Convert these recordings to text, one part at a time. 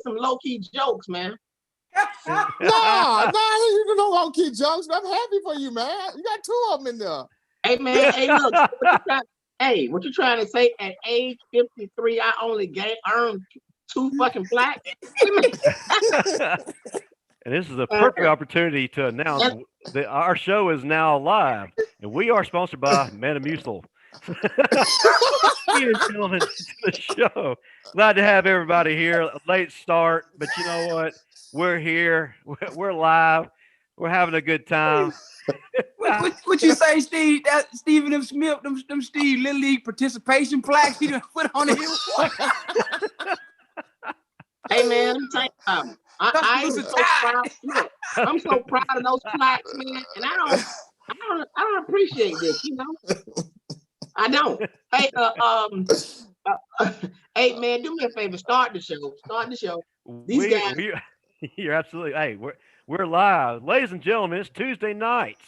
some low key jokes, man. Nah, you do no low-key jokes. I'm happy for you, man. You got 2 of them in there. Hey, man. Hey, look. What you trying to say? At age 53, I only earned 2 fucking plaques. And this is a perfect opportunity to announce that our show is now live, and we are sponsored by Metamucil. Ladies and gentlemen, to the show. Glad to have everybody here. A late start, but you know what? We're here. We're live. We're having a good time. What you say, Steve? That Stephen M. Smith, them Steve Little League participation plaques he done put on him. Hey, man, let me tell you something. I'm so proud. Look, I'm so proud of those plaques, man. And I don't appreciate this, you know. I don't. Hey, hey, man, do me a favor. Start the show. These guys. You're absolutely. Hey, we're live, ladies and gentlemen. It's Tuesday nights,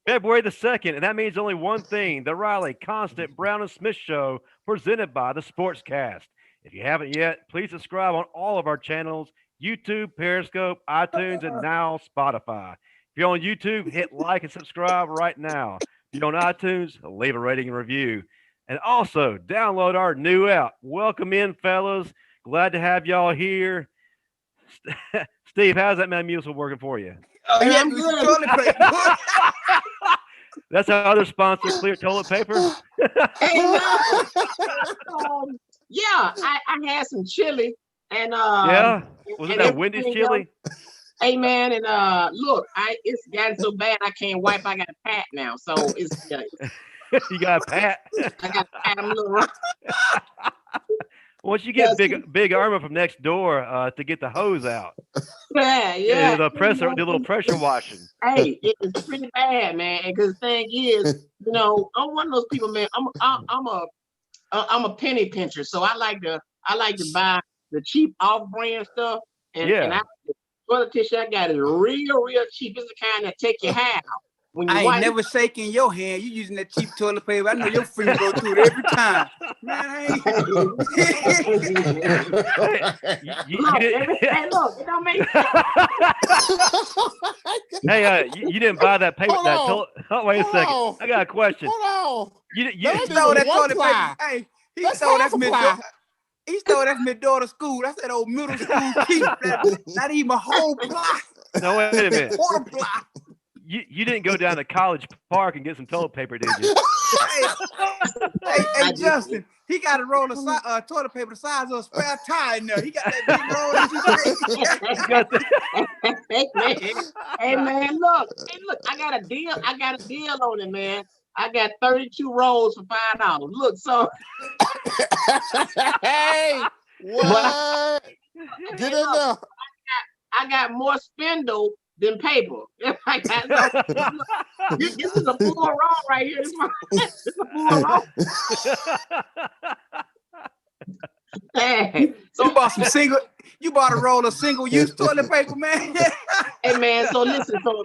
February the 2nd, and that means only one thing: the Riley Constant Brown and Smith Show, presented by the Sportscast. If you haven't yet, please subscribe on all of our channels: YouTube, Periscope, iTunes, and now Spotify. If you're on YouTube, hit like and subscribe right now. If you're on iTunes, leave a rating and review. And also, download our new app. Welcome in, fellas. Glad to have y'all here. Steve, how's that Metamucil working for you? Oh, yeah, I'm good. That's our other sponsor, Clear Toilet Paper. Hey, yeah, I had some chili and yeah, was it that Wendy's chili? Hey, man, and look, it's gotten so bad I can't wipe. I got a pat now, so it's you got a pat. I got a pat. I'm a little rough. Once you get big Irma from next door to get the hose out. Yeah. The pressure, the little pressure washing. Hey, it's pretty bad, man. Because the thing is, you know, I'm one of those people, man. I'm a penny pincher, so I like to buy the cheap off-brand stuff, and the toilet tissue I got is real cheap. It's the kind that take your half. When you I ain't never shaking your hand. You using that cheap toilet paper. I know your finger go through it every time. Man, I ain't. Look, it don't make sense. Hey, you didn't buy that paper. Oh, wait a second. I got a question. Hold on. You stole that toilet paper. Hey, he stole that from he stole that from his daughter's school. That's that old middle school keep. Not even a whole block. No, wait a minute. Quarter block. You didn't go down to College Park and get some toilet paper, did you? Hey, Justin, he got a roll of toilet paper the size of a spare tire in there. He got that big roll. Hey, man, look, I got a deal on it, man. I got 32 rolls for $5. Look, so hey, what? Get in there. I got more spindle than paper. This is a full roll right here. This is a full roll. Hey, so you bought a roll of single-use toilet paper, man. Hey, man, so listen, so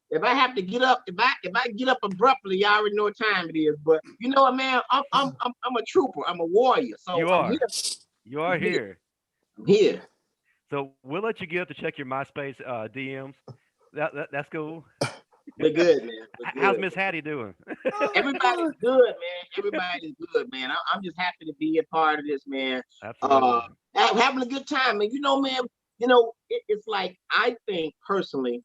if I have to get up, if I get up abruptly, y'all already know what time it is. But you know what, man, I'm a trooper. I'm a warrior. So you are. You are here. I'm here. So we'll let you get up to check your MySpace DMs. That's cool. We're good, man. How's Miss Hattie doing? Everybody's good, man. Everybody's good, man. I'm just happy to be a part of this, man. Absolutely. Having a good time, and you know, man. You know, it's like I think personally.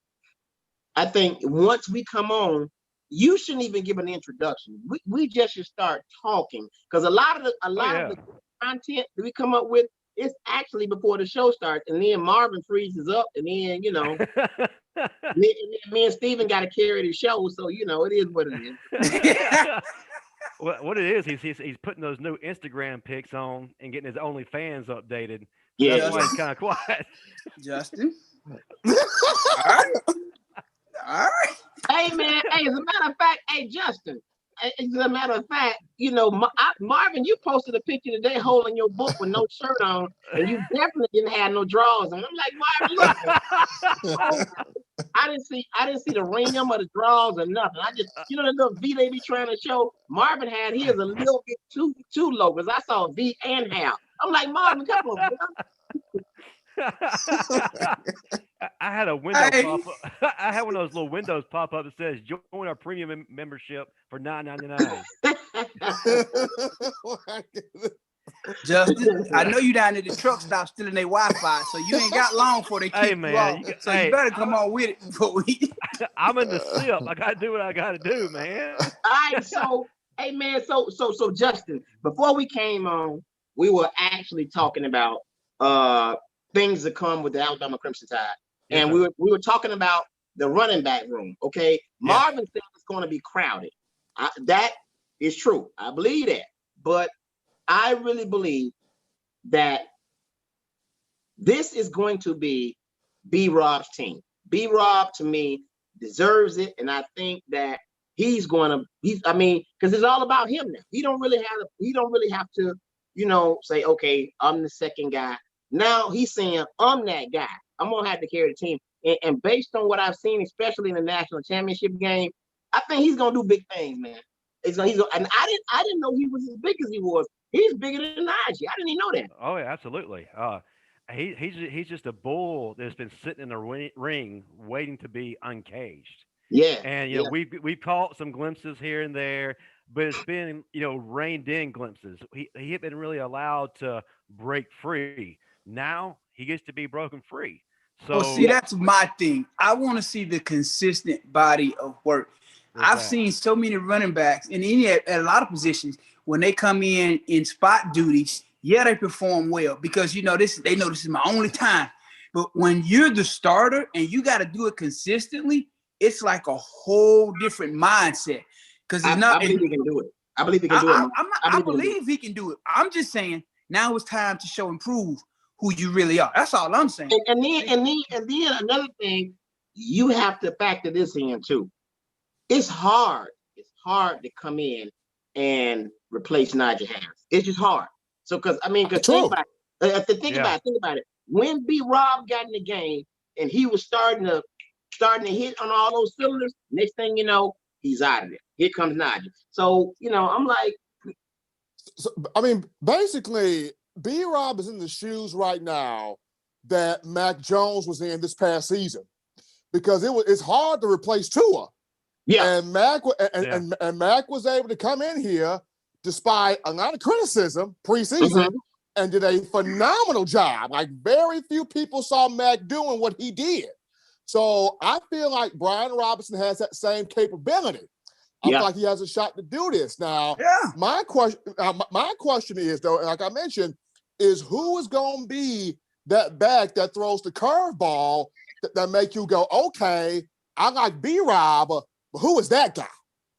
I think once we come on, you shouldn't even give an introduction. We just should start talking, because a lot of the content that we come up with, it's actually before the show starts, and then Marvin freezes up, and then me and Steven got to carry the show, so it is what it is. What it is, he's putting those new Instagram pics on and getting his OnlyFans updated. Yeah, that's why he's kind of quiet. Justin. All right. Hey, man. Hey, as a matter of fact, Justin. As a matter of fact, Marvin, you posted a picture today holding your book with no shirt on, and you definitely didn't have no drawers on. I'm like, Marvin, look. I didn't see the rim or the drawers or nothing. I just, the little V they be trying to show. Marvin had his a little bit too low, because I saw V and half. I'm like, Marvin, come on, bro. I had a window pop up. I had one of those little windows pop up that says join our premium membership for $9.99. Justin, I know you down at the truck stop stealing their Wi-Fi, so you ain't got long before they kick you off. You better come on with it before we. I'm in the SIP. I gotta do what I gotta do, man. All right, so hey man, so Justin, before we came on, we were actually talking about things that come with the Alabama Crimson Tide. Yes, and we were talking about the running back room. Okay. Marvin said it's going to be crowded. That is true. I believe that. But I really believe that this is going to be B-Rob's team. B-Rob, to me, deserves it. And I think that because it's all about him now. He don't really have to, say, okay, I'm the second guy. Now he's saying, I'm that guy. I'm going to have to carry the team. And based on what I've seen, especially in the national championship game, I think he's going to do big things, man. And I didn't know he was as big as he was. He's bigger than Najee. I didn't even know that. Oh, yeah, absolutely. He's just a bull that's been sitting in the ring waiting to be uncaged. Yeah. And we've caught some glimpses here and there, but it's been reined in glimpses. He had been really allowed to break free. Now he gets to be broken free. So that's my thing. I want to see the consistent body of work. I've seen so many running backs and at a lot of positions when they come in spot duties. Yeah, they perform well because they know this is my only time. But when you're the starter and you got to do it consistently, it's like a whole different mindset. Because I believe he can do it. I believe he can do it. I believe he can do it. I'm just saying now it's time to show and prove who you really are. That's all I'm saying. And then another thing, you have to factor this in too. It's hard. It's hard to come in and replace Najee Harris. It's just hard. So think about it. When B-Rob got in the game and he was starting to hit on all those cylinders, next thing you know, he's out of there. Here comes Najee. So, I'm like. Basically, B-Rob is in the shoes right now that Mac Jones was in this past season because it's hard to replace Tua. Yeah. And Mac was able to come in here despite a lot of criticism preseason and did a phenomenal job. Like very few people saw Mac doing what he did. So I feel like Brian Robinson has that same capability. I feel like he has a shot to do this. Now, my question is, though, like I mentioned, is who is going to be that back that throws the curveball that make you go, okay, I like B-Rob, but who is that guy?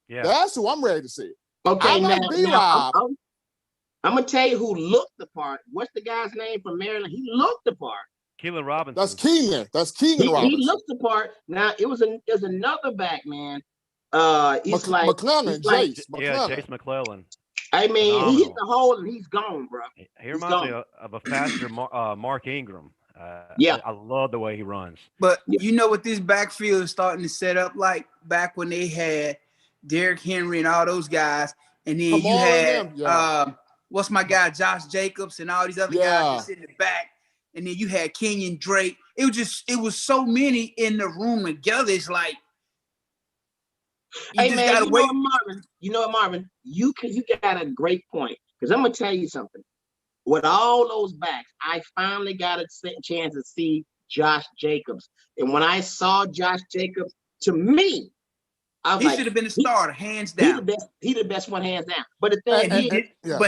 Yeah. That's who I'm ready to see. Okay, I'm going to tell you who looked the part. What's the guy's name from Maryland? He looked the part. Keenan Robinson. That's Keenan Robinson. He looked the part. Now, there's another back, man. Chase McClellan. I mean, he hit the hole and he's gone, bro. He reminds me of a faster Mark Ingram. I love the way he runs. But you know what this backfield is starting to set up like back when they had Derrick Henry and all those guys, and then you had what's my guy Josh Jacobs and all these other guys just in the back, and then you had Kenyon Drake. It was so many in the room together. It's like. You know what, Marvin? You got a great point. Because I'm going to tell you something. With all those backs, I finally got a chance to see Josh Jacobs. And when I saw Josh Jacobs, to me, he should have been the starter, hands down. He the best one, hands down. But the thing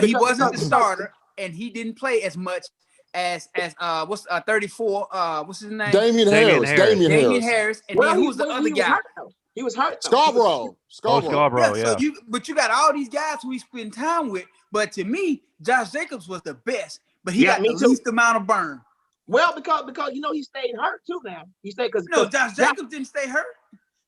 he wasn't the starter, and he didn't play as much as 34. What's his name? Damian Harris. And then who's the other guy? He was hurt. Scarborough. Yeah. But you got all these guys who we spend time with. But to me, Josh Jacobs was the best. But he got the least amount of burn. Well, because he stayed hurt too. Now he stayed because Josh Jacobs didn't stay hurt.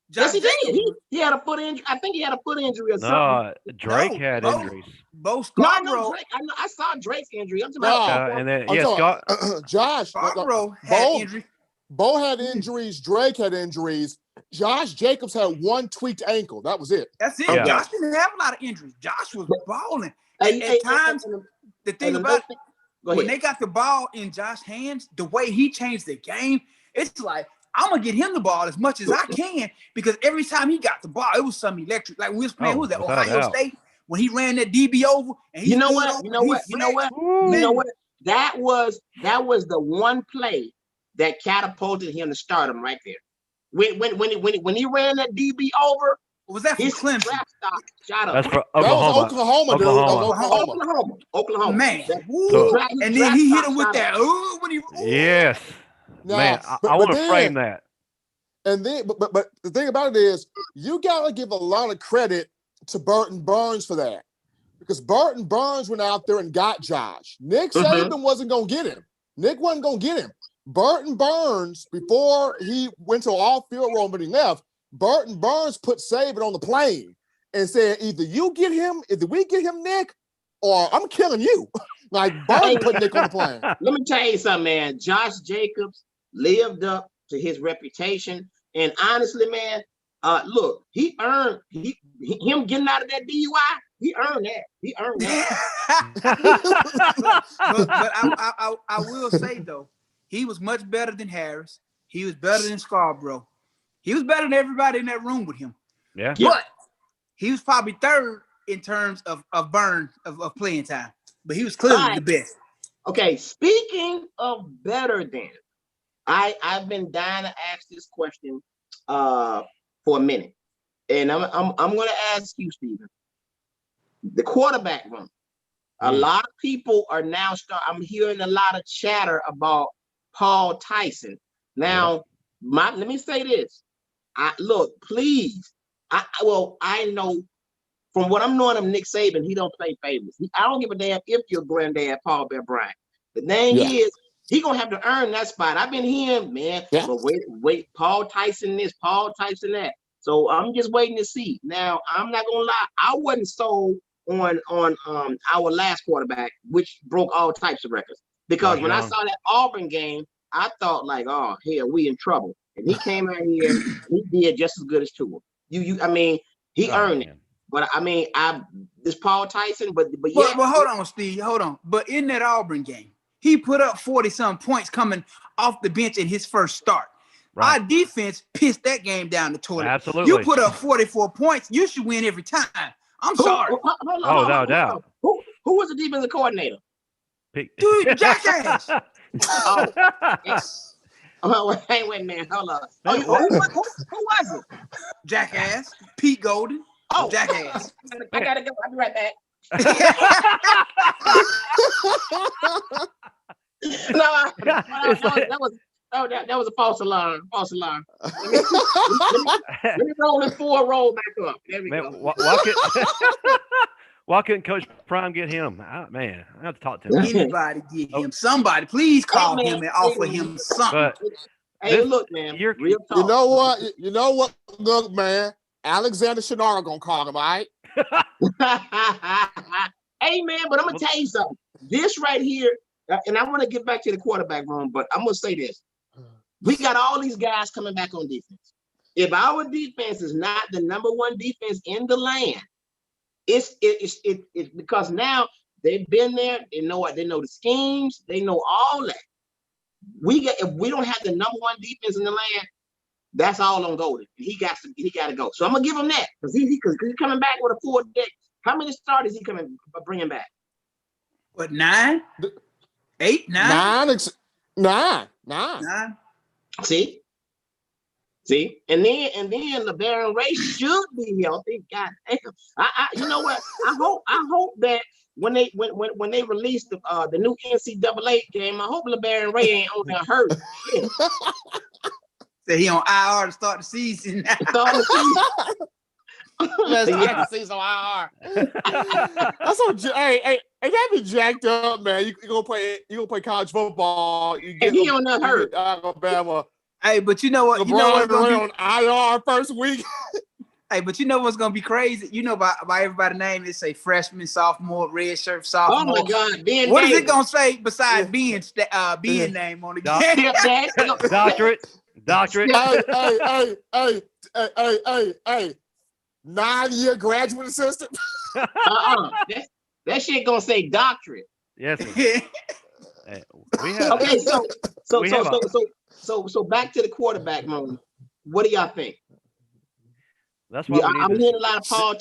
Yes, he did. He had a foot injury. I think he had a foot injury or something. Drake had injuries. Bo Scarborough. No, Drake. I saw Drake's injury. I'm talking about. Josh Scarborough had injury. Bo had injuries. Drake had injuries. Josh Jacobs had one tweaked ankle. That was it. That's it. Yeah. Josh didn't have a lot of injuries. Josh was balling. At times, the thing about when they got the ball in Josh's hands, the way he changed the game, it's like, I'm going to get him the ball as much as I can because every time he got the ball, it was something electric. Like we was playing, who was that, Ohio State? When he ran that DB over and he You know what? That was the one play that catapulted him to stardom right there. When he ran that DB over, was that for Clemson? Shot up. That's for Oklahoma. That was Oklahoma. Man. And then he hit him with that. When he, yes. Now, man, I want to frame that. And then, but the thing about it is, you got to give a lot of credit to Burton Burns for that, because Burton Burns went out there and got Josh. Nick Saban wasn't going to get him. Nick wasn't going to get him. Burton Burns, before he went to all-field role when he left, Burton Burns put Saban on the plane and said, either you get him, either we get him, Nick, or I'm killing you. Like, Burton put Nick on the plane. Let me tell you something, man. Josh Jacobs lived up to his reputation. And honestly, man, look, he earned him getting out of that DUI. He earned that. but I will say, though, he was much better than Harris. He was better than Scarborough. He was better than everybody in that room with him. Yeah. But he was probably third in terms of playing time. But he was clearly the best. Okay, speaking of better than, I've been dying to ask this question for a minute. And I'm going to ask you, Stephen. The quarterback room. A lot of people are now I'm hearing a lot of chatter about Paul Tyson. Now, let me say this. Look, please. I know from what I'm knowing of Nick Saban, he don't play favorites. I don't give a damn if your granddad Paul Bear Bryant. The thing is, he gonna have to earn that spot. I've been hearing, man. Yeah. But wait, Paul Tyson this, Paul Tyson that. So I'm just waiting to see. Now, I'm not gonna lie, I wasn't sold on our last quarterback, which broke all types of records. Because when I saw that Auburn game, I thought like, oh hell, we in trouble. And he came out here, he did just as good as Tua. I mean, he earned it. But I mean, this Paul Tyson, but yeah. Well, hold on, Steve, hold on. But in that Auburn game, he put up 40-some points coming off the bench in his first start. Right. Our defense pissed that game down the toilet. Absolutely. You put up 44 points, you should win every time. I'm sorry. No doubt. Who was the defensive coordinator? Dude, jackass. Wait a minute, hold on. Who was it? Jackass. Pete Golden. Oh, jackass. I gotta go. I'll be right back. That was a false alarm. False alarm. Let me roll this roll back up. There we go. Why couldn't Coach Prime get him? Man, I have to talk to him. Anybody get him. Somebody, please call him and offer him something. Look, man. Real talk. You know what? Look, man. Alexander Shannara gonna call him, all right? Hey, man, but I'm gonna tell you something. This right here, and I want to get back to the quarterback room, but I'm gonna say this: we got all these guys coming back on defense. If our defense is not the number one defense in the land, it's because now they've been there. They know the schemes. They know all that. If we don't have the number one defense in the land, that's all on Golden. He got to go. So I'm gonna give him that because he's coming back with a full deck. How many starters he bringing back? What, 9? 8, 9? 9. See, and then LeBaron Ray should be healthy. God damn. You know what? I hope that when they release the new NCAA game, I hope LeBaron Ray ain't on there hurt. So he on IR to start the season. Let's start the season on IR. That's so. Hey, that be jacked up, man. You gonna play college football. You get he on that hurt. Alabama. Hey, but you know what? LeBron on IR first week. Hey, but you know what's gonna be crazy? You know by everybody's name, it say freshman, sophomore, red shirt, sophomore. Oh my God, Ben what Davis. is it gonna say besides Ben's name on the game? Doctorate. Hey. 9-year graduate assistant. That shit gonna say doctorate. Yes. We have Okay, so We have back to the quarterback room. What do y'all think? that's why we need I'm this. hearing a lot of Paul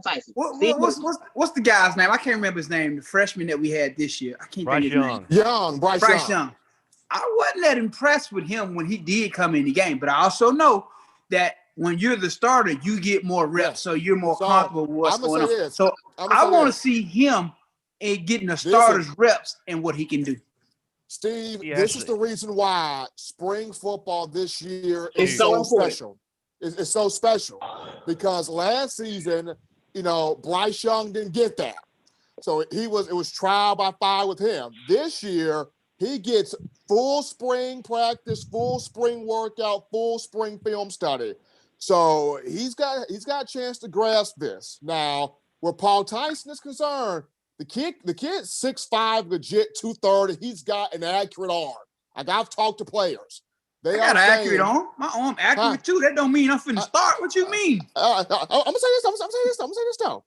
Tyson. What's the guy's name? I can't remember his name. The freshman that we had this year. I can't Bryce think of his name. Bryce Young. I wasn't that impressed with him when he did come in the game, but I also know that when you're the starter, you get more reps, so you're more comfortable with what's going on. So I want to see him getting the starters reps and what he can do. Steve, this is the reason why spring football this year is so special. It's so special because last season, Bryce Young didn't get that. So it was trial by fire with him. This year, he gets full spring practice, full spring workout, full spring film study. So he's got a chance to grasp this. Now, where Paul Tyson is concerned, the kid's 6'5", legit 230. He's got an accurate arm. Like I've talked to players. I got an accurate arm. My arm accurate too. That don't mean I'm finna start. What you mean? I'm gonna say this. I'm gonna say this though.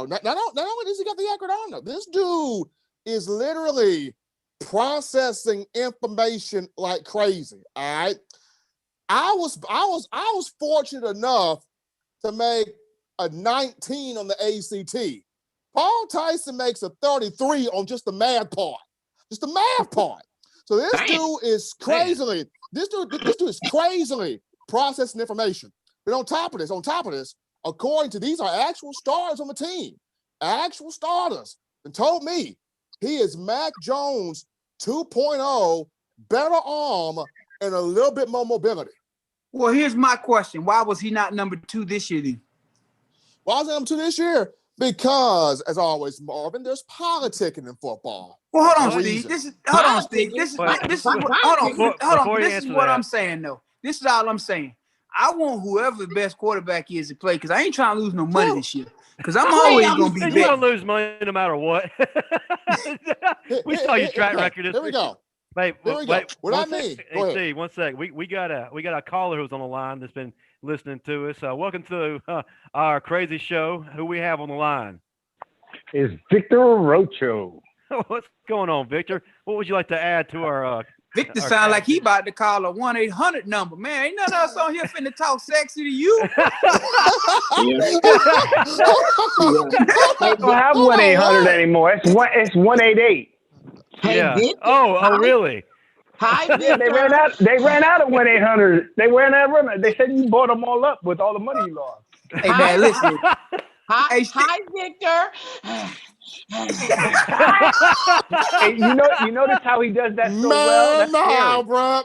Not only does he got the accurate arm though, this dude is literally processing information like crazy. All right. I was fortunate enough to make a 19 on the ACT. Paul Tyson makes a 33 on just the math part. So this dude is crazily, this dude is crazily processing information. But on top of this, according to these are actual starters on the team, actual starters, and told me he is Mac Jones 2.0, better arm, and a little bit more mobility. Well, here's my question. Why was he not number 2 this year then? Why was he number 2 this year? Because, as always, Marvin, there's politicking in football. Well, hold on, Steve. Hold on. This is what I'm saying, though. This is all I'm saying. I want whoever the best quarterback is to play because I ain't trying to lose no money this year. Because I'm always going to be You're going to lose money no matter what. We saw your track record. Here we go. Wait. What I mean? Hey, Steve, 1 sec. We got a caller who's on the line that's been listening to us. Welcome to our crazy show. Who we have on the line? Is Victor Rocho. What's going on, Victor? What would you like to add to our? Victor sound like he about to call a 1-800 number. Man, ain't none of us on here finna talk sexy to you. We don't have 1-800 anymore. It's 1-888. Yeah. Oh, really? Hi, Victor. They ran out of 1-800. They said you bought them all up with all the money you lost. Hey man, listen. Hi, Victor. Hey, you notice how he does that so well? That's scary. Bro.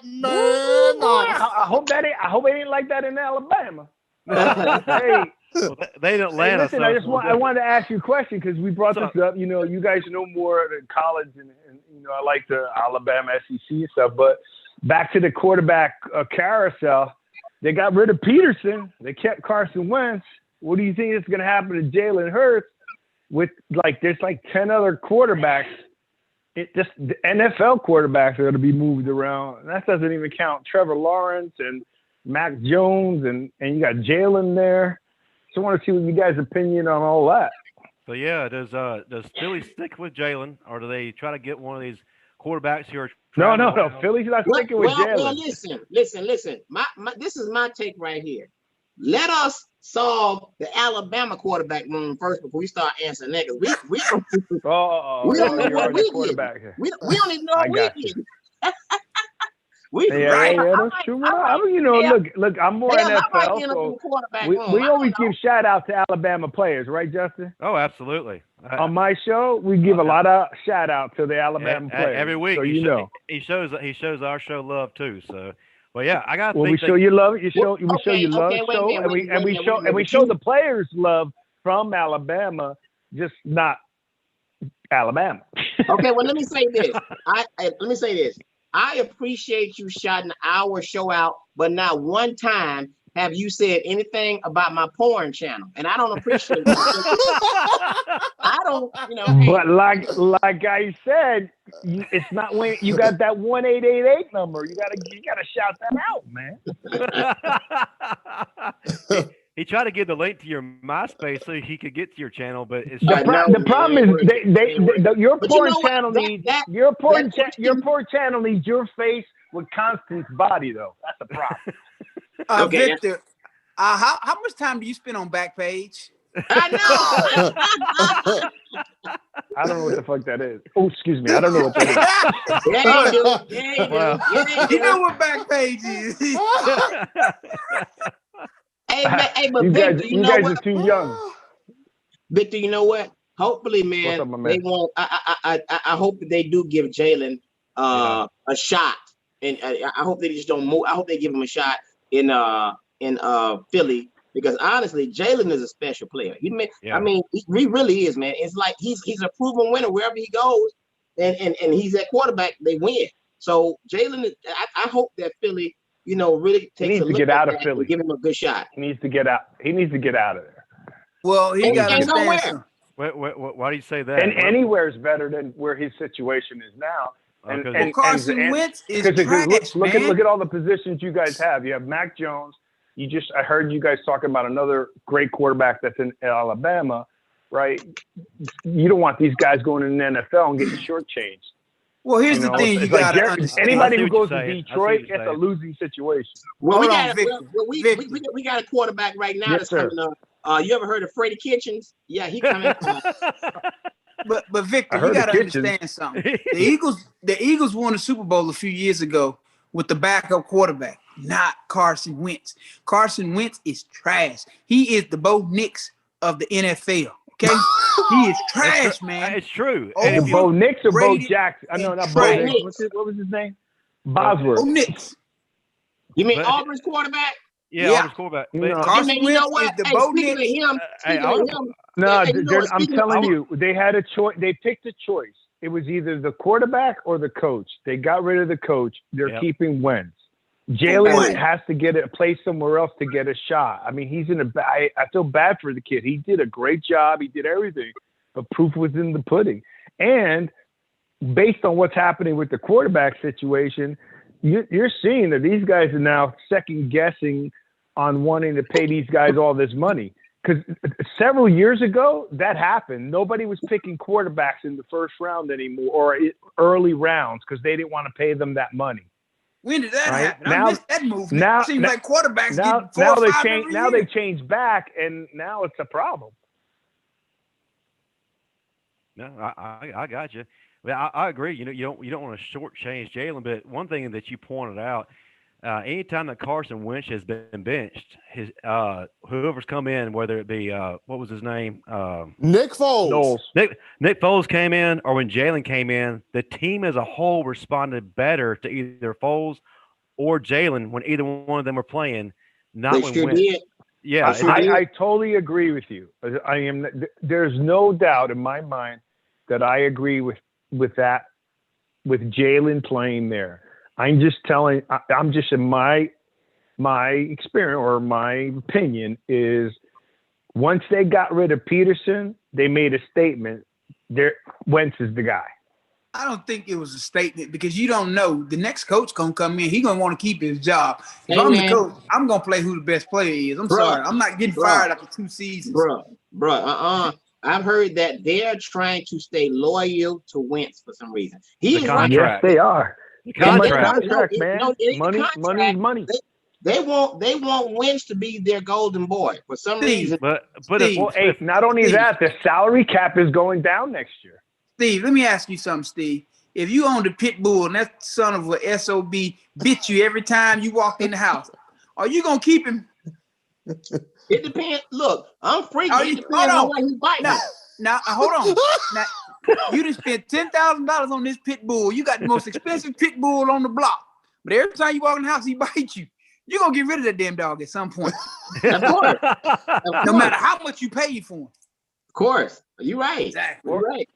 I hope it ain't like that in Alabama. Hey. Well, they in Atlanta. Listen, I wanted to ask you a question because we brought this up. You guys know more than college, and I like the Alabama SEC and stuff. But back to the quarterback carousel, they got rid of Peterson. They kept Carson Wentz. What do you think is going to happen to Jalen Hurts? With there's 10 other quarterbacks. The NFL quarterbacks are going to be moved around. And that doesn't even count Trevor Lawrence and Mac Jones, and you got Jalen there. So I want to see what you guys' opinion on all that. So yeah, does Philly stick with Jalen, or do they try to get one of these quarterbacks who are? No. Philly's not sticking with Jalen. Well, listen. This is my take right here. Let us solve the Alabama quarterback room first before we start answering that. We don't know what we get. We don't even know what we get. That's true. Look, I'm more NFL, so we always give shout out to Alabama players, right, Justin? Oh, absolutely. On my show, we give a lot of shout out to the Alabama players every week. So he shows our show love too. So, well, yeah, I got. Well, we show you love. We show you love. And we show the players love from Alabama, just not Alabama. Okay, well, let me say this. I appreciate you shouting our show out, but not one time have you said anything about my porn channel, and I don't appreciate that. I don't, But like I said, it's not when you got that 1-888 number. You gotta shout that out, man. He tried to give the link to your MySpace so he could get to your channel, but it's The problem is your porn channel needs your porn channel needs your face with Constance's body though. That's the problem. Victor, how much time do you spend on Backpage? I know. I don't know what the fuck that is. Oh, excuse me. I don't know what that is. You know what Backpage is. Hey, but you Victor, guys, you guys are too young. Victor, you know what? Hopefully, man, up, my man? they won't. I hope that they do give Jalen a shot, and I hope they just don't move. I hope they give him a shot in Philly, because honestly, Jalen is a special player. I mean, he really is, man. It's like he's a proven winner wherever he goes, and he's at quarterback. They win. So Jalen, I hope that Philly, really takes a look get out of that Philly. and give him a good shot. He needs to get out. He needs to get out of there. Well, he got to nowhere. Why do you say that? And anywhere is better than where his situation is now. And Carson Wentz is trash, look at all the positions you guys have. You have Mac Jones. I heard you guys talking about another great quarterback that's in Alabama, right? You don't want these guys going in the NFL and getting shortchanged. Well, here's the thing: you got to understand. Anybody who goes to Detroit, it's a losing situation. Well, we got a quarterback right now that's coming up. You ever heard of Freddie Kitchens? Yeah, he coming. But Victor, you got to understand something. The Eagles won the Super Bowl a few years ago with the backup quarterback, not Carson Wentz. Carson Wentz is trash. He is the Bo Nix of the NFL. Okay, he is trash, man. It's true. Bo Nix or Bo Jackson? I know not Bo Nix. What was his name? Bosworth. Bo Nix. You mean Auburn's quarterback? Yeah, Auburn's quarterback. Carson Wentz is the Bo Nix. I'm telling you, they had a choice. They picked a choice. It was either the quarterback or the coach. They got rid of the coach. They're keeping Wentz. Jalen has to get a place somewhere else to get a shot. I mean, he's I feel bad for the kid. He did a great job. He did everything, but proof was in the pudding. And based on what's happening with the quarterback situation, you're seeing that these guys are now second guessing on wanting to pay these guys all this money. Because several years ago, that happened. Nobody was picking quarterbacks in the first round anymore or early rounds because they didn't want to pay them that money. When did that happen? I missed that movement. It seems like quarterbacks get 4 or 5 every year. Now they changed back, and now it's a problem. No, I got you. Well, I agree. You don't want to shortchange Jalen, but one thing that you pointed out, anytime that Carson Wentz has been benched, his whoever's come in, whether it be what was his name, Nick Foles. Nick Foles came in, or when Jalen came in, the team as a whole responded better to either Foles or Jalen when either one of them were playing. Not when Wentz. Yeah, I totally agree with you. There's no doubt in my mind that I agree with that, with Jalen playing there. I'm just in my experience or my opinion is once they got rid of Peterson, they made a statement. Wentz is the guy. I don't think it was a statement because you don't know. The next coach gonna come in. He gonna want to keep his job. If I'm the coach, I'm gonna play who the best player is. I'm sorry. I'm not getting fired after 2 seasons. I've heard that they're trying to stay loyal to Wentz for some reason. Yes, they are. Contract, man. Money's money. They want Wentz to be their golden boy for some reason. But not only that, the salary cap is going down next year. Steve, let me ask you something, Steve. If you owned a pit bull and that son of a SOB bit you every time you walk in the house, are you gonna keep him? It depends. Look, I'm freaking. It depends on what he's biting. Now, hold on. Now, you just spent $10,000 on this pit bull. You got the most expensive pit bull on the block. But every time you walk in the house, he bites you. You're going to get rid of that damn dog at some point. Of course. No matter how much you pay for him. Of course. You're right. Exactly. You're right.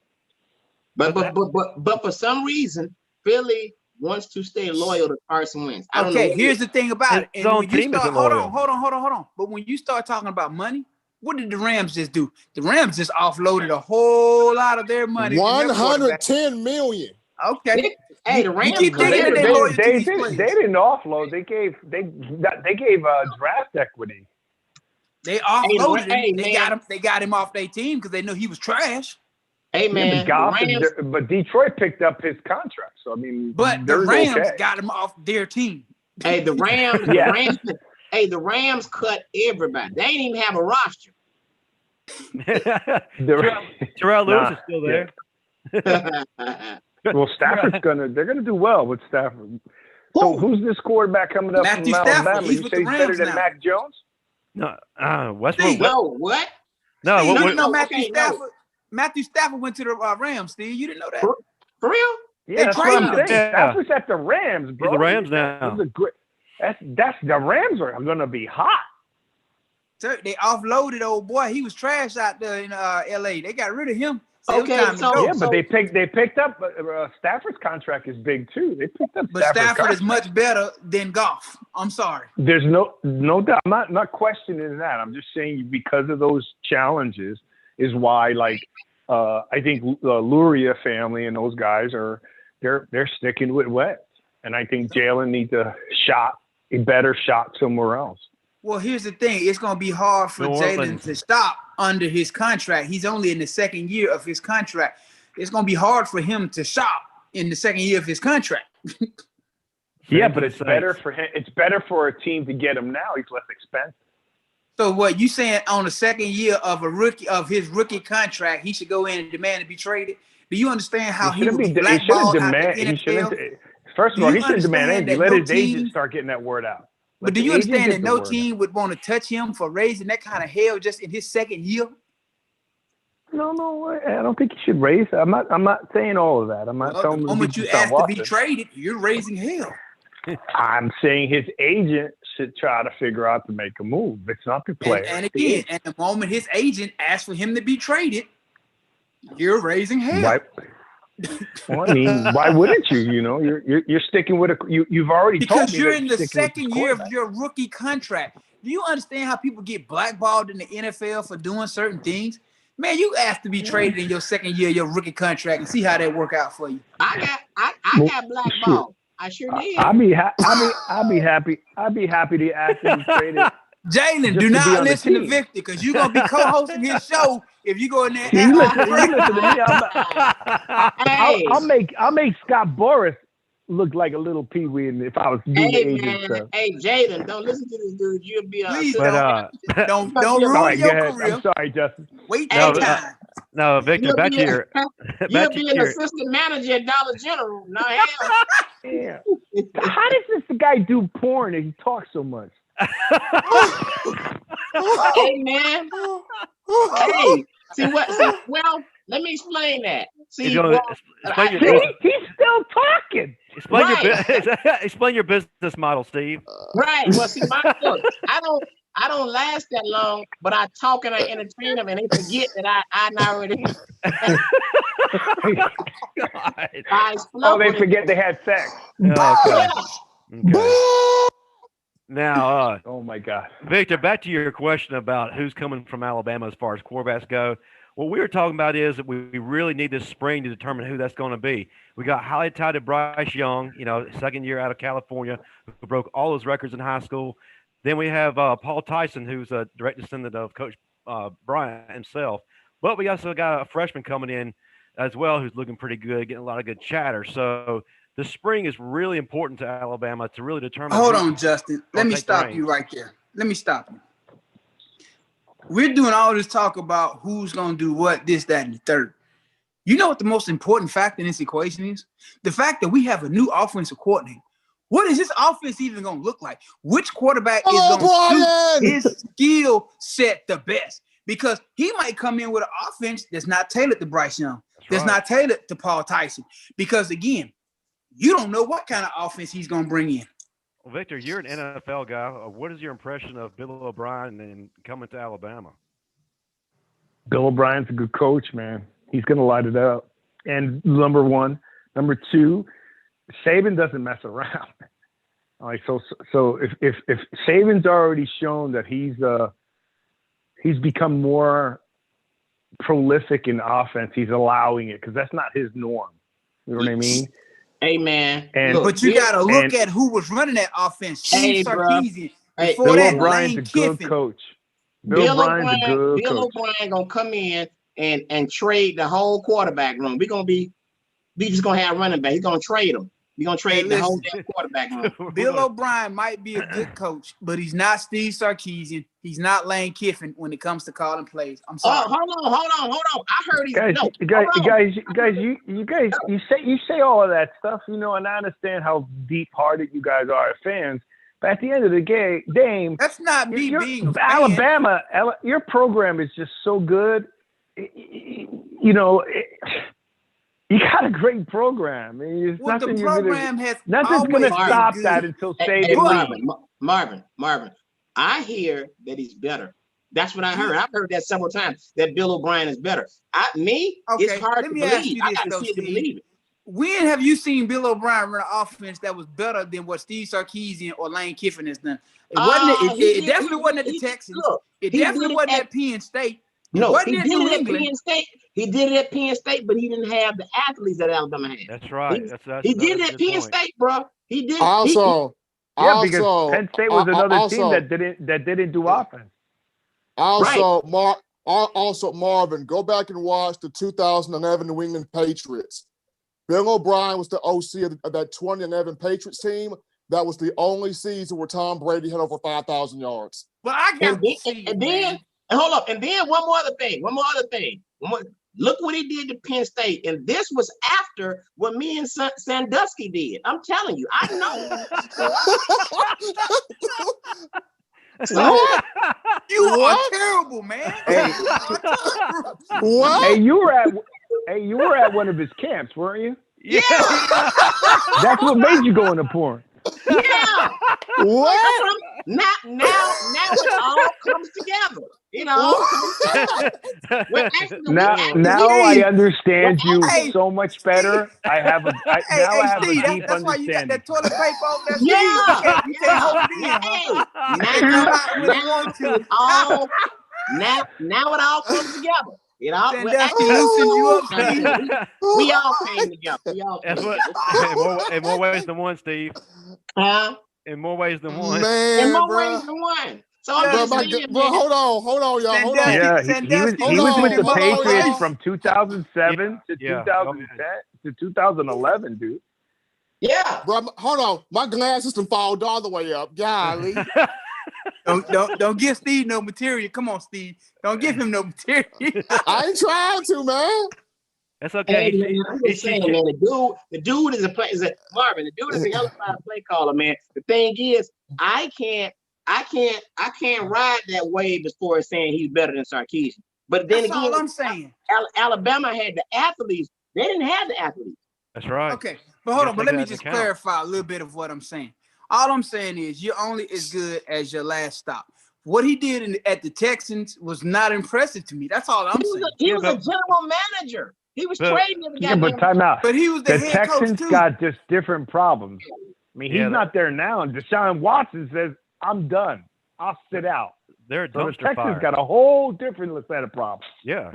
But for some reason, Philly wants to stay loyal to Carson Wentz. I don't know. Here's the thing about it. And when you start, hold on. But when you start talking about money, what did the Rams just do? The Rams just offloaded a whole lot of their money. $110 million. Okay. Hey, the Rams. They didn't offload. They gave draft equity. They offloaded him. They got him off their team because they knew he was trash. Hey man, but Detroit picked up his contract. So I mean, but the Rams got him off their team. Hey, the Rams, the Rams cut everybody. They ain't even have a roster. Terrell Lewis is still there. Well, they're gonna do well with Stafford. So who's this quarterback coming up Matthew from Stafford. Alabama? He's You with say the he's Rams better than now. Mac Jones? No, Westbrook. No, what? No, Matthew Stafford. Matthew Stafford went to the Rams, Steve. You didn't know that? For real? Yeah, that's what I'm saying. Yeah. Stafford's at the Rams, bro. He's the Rams now. That's the Rams are going to be hot. So they offloaded old boy. He was trash out there in L.A. They got rid of him. But they picked up Stafford's contract is big too. They picked up, but Stafford is much better than Goff. I'm sorry. There's no doubt. I'm not questioning that. I'm just saying because of those challenges is why I think Luria family and those guys they're sticking with Wentz, and I think Jalen needs a better shot somewhere else. Well, here's the thing. It's going to be hard for Jalen to stop under his contract. He's only in the second year of his contract. It's going to be hard for him to shop in the second year of his contract. Yeah, but it's better for him. It's better for a team to get him now. He's less expensive. So what you saying on the second year of his rookie contract, he should go in and demand to be traded? Do you understand how he would be blackballed out the NFL? First of all, he shouldn't demand anything. Let his agent start getting that word out. But do you understand that no team would want to touch him for raising that kind of hell just in his second year? No, I don't think he should raise. I'm not saying all of that. I'm not telling him. The moment you ask to be traded, you're raising hell. I'm saying his agent should try to figure out to make a move. It's not the player. And again, at the moment his agent asks for him to be traded, you're raising hell. Well, I mean, why wouldn't you? You know, you're sticking with you've already told me because you're in the second year of your rookie contract. Do you understand how people get blackballed in the NFL for doing certain things? Man, you asked to be traded in your second year of your rookie contract and see how that work out for you. I got blackballed. I sure did. I'd be happy. I'd be happy to ask to be traded. Jalen, do not listen to Victor because you're gonna be co-hosting his show if you go in there. You listen to me. I'll make Scott Boras look like a little peewee if I was doing the agent stuff. Hey, Jaden, don't listen to this dude. You'll be please don't ruin your career. I'm sorry, Justin. Wait your time. No, Victor, back to your. You'll be an assistant manager at Dollar General. No hell. Yeah. How does this guy do porn and he talks so much? Hey man. Hey, well, let me explain that. He's still talking. Explain your business model, Steve. Right. Well, see, I don't last that long, but I talk and I entertain them, and they forget that I already. They forget they had sex. Okay. Now, oh my God, Victor, back to your question about who's coming from Alabama as far as quarterbacks go. What we were talking about is that we really need this spring to determine who that's going to be. We got highly touted Bryce Young, second year out of California, who broke all those records in high school. Then we have Paul Tyson, who's a direct descendant of Coach Bryant himself. But we also got a freshman coming in as well who's looking pretty good, getting a lot of good chatter. So the spring is really important to Alabama to really determine. Hold on, Justin. Let me stop you right there. Let me stop you. We're doing all this talk about who's going to do what, this, that, and the third. You know what the most important fact in this equation is? The fact that we have a new offensive coordinator. What is this offense even going to look like? Which quarterback is going to suit his skill set the best? Because he might come in with an offense that's not tailored to Bryce Young, that's not tailored to Paul Tyson. Because, again, you don't know what kind of offense he's going to bring in. Well, Victor, you're an NFL guy. What is your impression of Bill O'Brien and coming to Alabama? Bill O'Brien's a good coach, man. He's going to light it up. And number one. Number two, Saban doesn't mess around. Like so if Saban's already shown that he's become more prolific in offense, he's allowing it because that's not his norm. You know what I mean? Hey man, but you got to look at who was running that offense. Steve Sarkisian. Bill O'Brien's a good coach. Bill O'Brien gonna come in and trade the whole quarterback room. We just gonna have running back. He's gonna trade them. He's gonna trade the whole damn quarterback room. Bill O'Brien might be a good coach, but he's not Steve Sarkisian. He's not Lane Kiffin when it comes to calling plays. I'm sorry. Hold on. I heard he's you say all of that stuff, and I understand how deep-hearted you guys are as fans. But at the end of the game, that's not me being Alabama. Your program is just so good. You got a great program. Nothing's going to stop that until Marvin. I hear that he's better. That's what I heard. I've heard that several times, that Bill O'Brien is better. It's hard to believe. I got to see it to believe it. When have you seen Bill O'Brien run an offense that was better than what Steve Sarkisian or Lane Kiffin has done? It definitely wasn't at the Texans. It definitely wasn't at Penn State. No, he did it at Penn State. He did it at Penn State, but he didn't have the athletes that Alabama had. That's right. He did it at Penn State, bro. He did. Because Penn State was another team that didn't do offense. Also, Marvin, go back and watch the 2011 New England Patriots. Bill O'Brien was the OC of that 2011 Patriots team. That was the only season where Tom Brady had over 5,000 yards. But I got hold up. And then one more other thing. Look what he did to Penn State. And this was after what me and Sandusky did. I'm telling you, I know. So, you are terrible, man. Hey, what? Hey, you were at one of his camps, weren't you? Yeah. That's what made you go into porn. Yeah. What? Now it all comes together. Now I understand you so much better. I have a deep that's understanding. Why you got that toilet paper over there. Yeah. You can't hold it in. Now it all comes together. We all came together. In more ways than one, Steve. In more ways than one. Man, in more ways than one. So I'm just saying, hold on, y'all. Hold on. Yeah, he was with the Patriots from 2007 to 2010 to 2011, dude. Yeah. Bro, hold on. My glasses can fall all the way up. Golly. Don't give Steve no material. Come on, Steve. Don't give him no material. I ain't trying to, man. That's okay. Hey, I'm just saying, man. The dude is Marvin. The dude is a hell of a play caller, man. The thing is, I can't ride that wave as far as saying he's better than Sarkisian. But then That's again, all I'm saying. Alabama had the athletes. They didn't have the athletes. That's right. Okay, but hold on. But let me just clarify a little bit of what I'm saying. All I'm saying is you're only as good as your last stop. What he did at the Texans was not impressive to me. That's all I'm saying. He was a general manager. He was trading every Yeah, but time out. But he was the head Texans coach too. got just different problems. I mean, he's not there now. And Deshaun Watson says, I'm done. I'll sit out. They're a so the dumpster Texans fire. got a whole different set of problems. Yeah.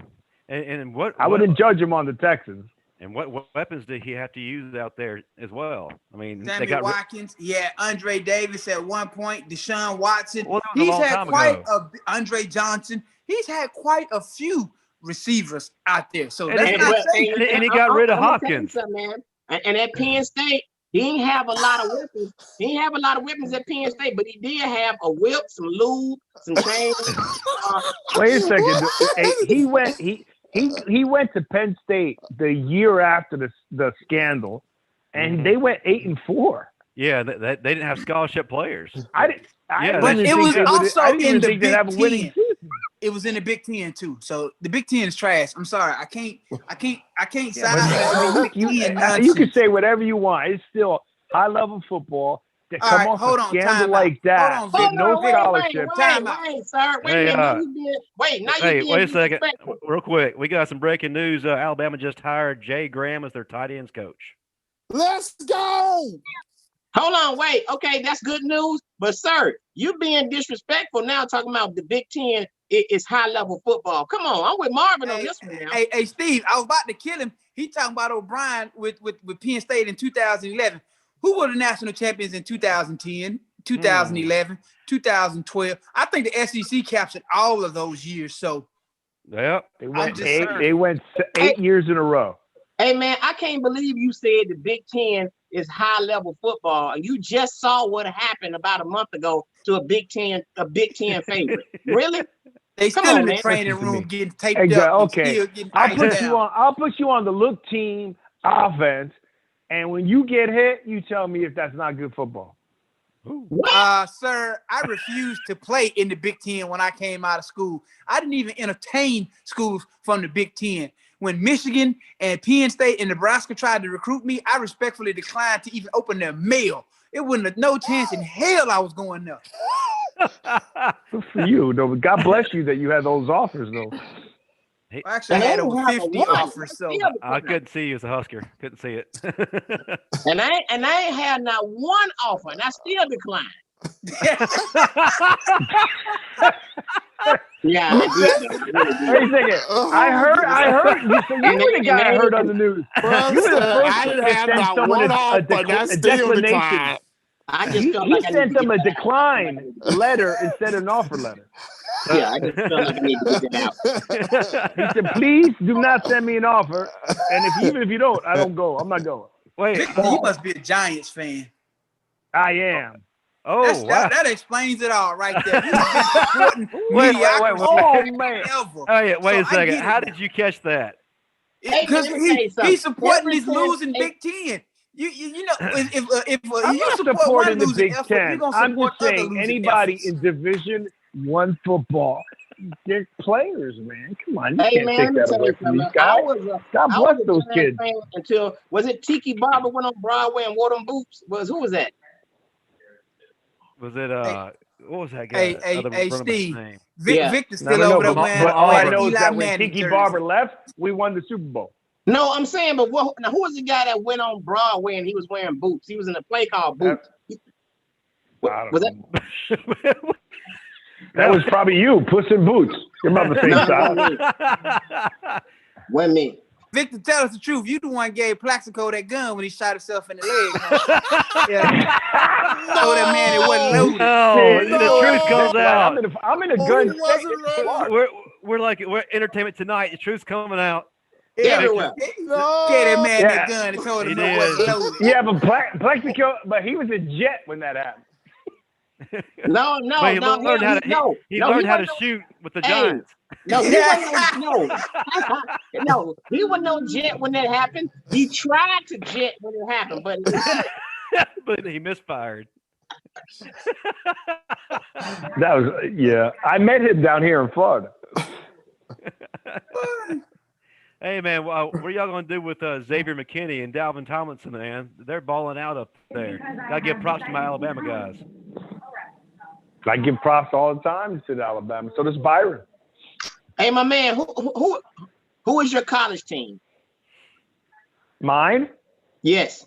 And what I wouldn't judge him on the Texans. And what weapons did he have to use out there as well? I mean, Sammy Watkins, Andre Davis at one point, Deshaun Watson. Well, he's had quite Andre Johnson. He's had quite a few receivers out there. So that's not saying. And he got rid of Hopkins. And at Penn State, he didn't have a lot of weapons. He didn't have a lot of weapons at Penn State, but he did have a whip, some lube, some chains. Wait a second. He went to Penn State the year after the scandal, and they went 8-4. Yeah, they didn't have scholarship players. But it was also in the Big Ten. It was in the Big Ten too. So the Big Ten is trash. I'm sorry, I can't side. You can say whatever you want. It's still high level football. Come off a scandal like that. No scholarship. Wait, sir. Wait a second. Real quick. We got some breaking news. Alabama just hired Jay Graham as their tight ends coach. Let's go. Hold on, wait. Okay, that's good news. But, sir, you being disrespectful now talking about the Big Ten is high-level football. Come on, I'm with Marvin on this one now. Hey, Steve, I was about to kill him. He talking about O'Brien with Penn State in 2011. Who were the national champions in 2010? 2011, 2012. I think the SEC captured all of those years. So, yep. They went 8 years in a row. Hey, man, I can't believe you said the Big Ten is high-level football, and you just saw what happened about a month ago to a Big Ten favorite. Really? They still in the training room getting taped up. Okay, I'll put you on the look team offense, and when you get hit, you tell me if that's not good football. Sir, I refused to play in the Big Ten when I came out of school. I didn't even entertain schools from the Big Ten. When Michigan and Penn State and Nebraska tried to recruit me, I respectfully declined to even open their mail. It wouldn't have no chance in hell I was going there. Good for you, though. God bless you that you had those offers, though. Actually, I had over 50 offers, so I couldn't see you as a Husker. Couldn't see it. and I ain't had not one offer, and I still declined. Yeah. Wait a second. I heard. You were the guy I heard on the news. You were the first person that sent someone a declination. I just felt like he sent them a decline letter instead of an offer letter. Yeah, I just felt like I need to get that out. He said, "Please do not send me an offer, and even if you don't, I don't go. I'm not going." Wait, you must be a Giants fan. I am. Oh, wow. that explains it all right there. Wait. Oh man! Oh yeah, wait a second. How did you catch that? Because he's supporting this losing Big Ten. You know, if you support one losing effort, you're gonna I'm support just saying anybody efforts. in Division I football, they're players, man. Come on, you Hey, can't man, take that away from these guys. God bless those kids. Until was it Tiki Barber went on Broadway and wore them boots? Who was that? Was it what was that guy? Hey, Steve. Yeah. Victor's still over there wearing all I know is Eli that when Manning Tiki jersey. Barber left, we won the Super Bowl. No, I'm saying, but who was the guy that went on Broadway and he was wearing boots? He was in a play called Boots. Was that? That was probably you, Puss in Boots. You're about the same size. Wasn't me. Victor, tell us the truth. You the one gave Plaxico that gun when he shot himself in the leg. Yeah. Told that man it wasn't loaded. No, the truth comes out. I'm in a gun state. We're entertainment tonight. The truth's coming out. Everywhere. Gave that man that gun and told him it wasn't loaded. Yeah, but Plaxico, but he was a jet when that happened. No. He learned how to shoot with the Giants. No, he wasn't no jet when that happened. He tried to jet when it happened, but but he misfired. That was I met him down here in Florida. Hey man, what are y'all gonna do with Xavier McKinney and Dalvin Tomlinson? Man, they're balling out up there. Gotta give props to my Alabama guys. I give props all the time to Alabama. So does Byron. Hey, my man, who is your college team? Mine? Yes.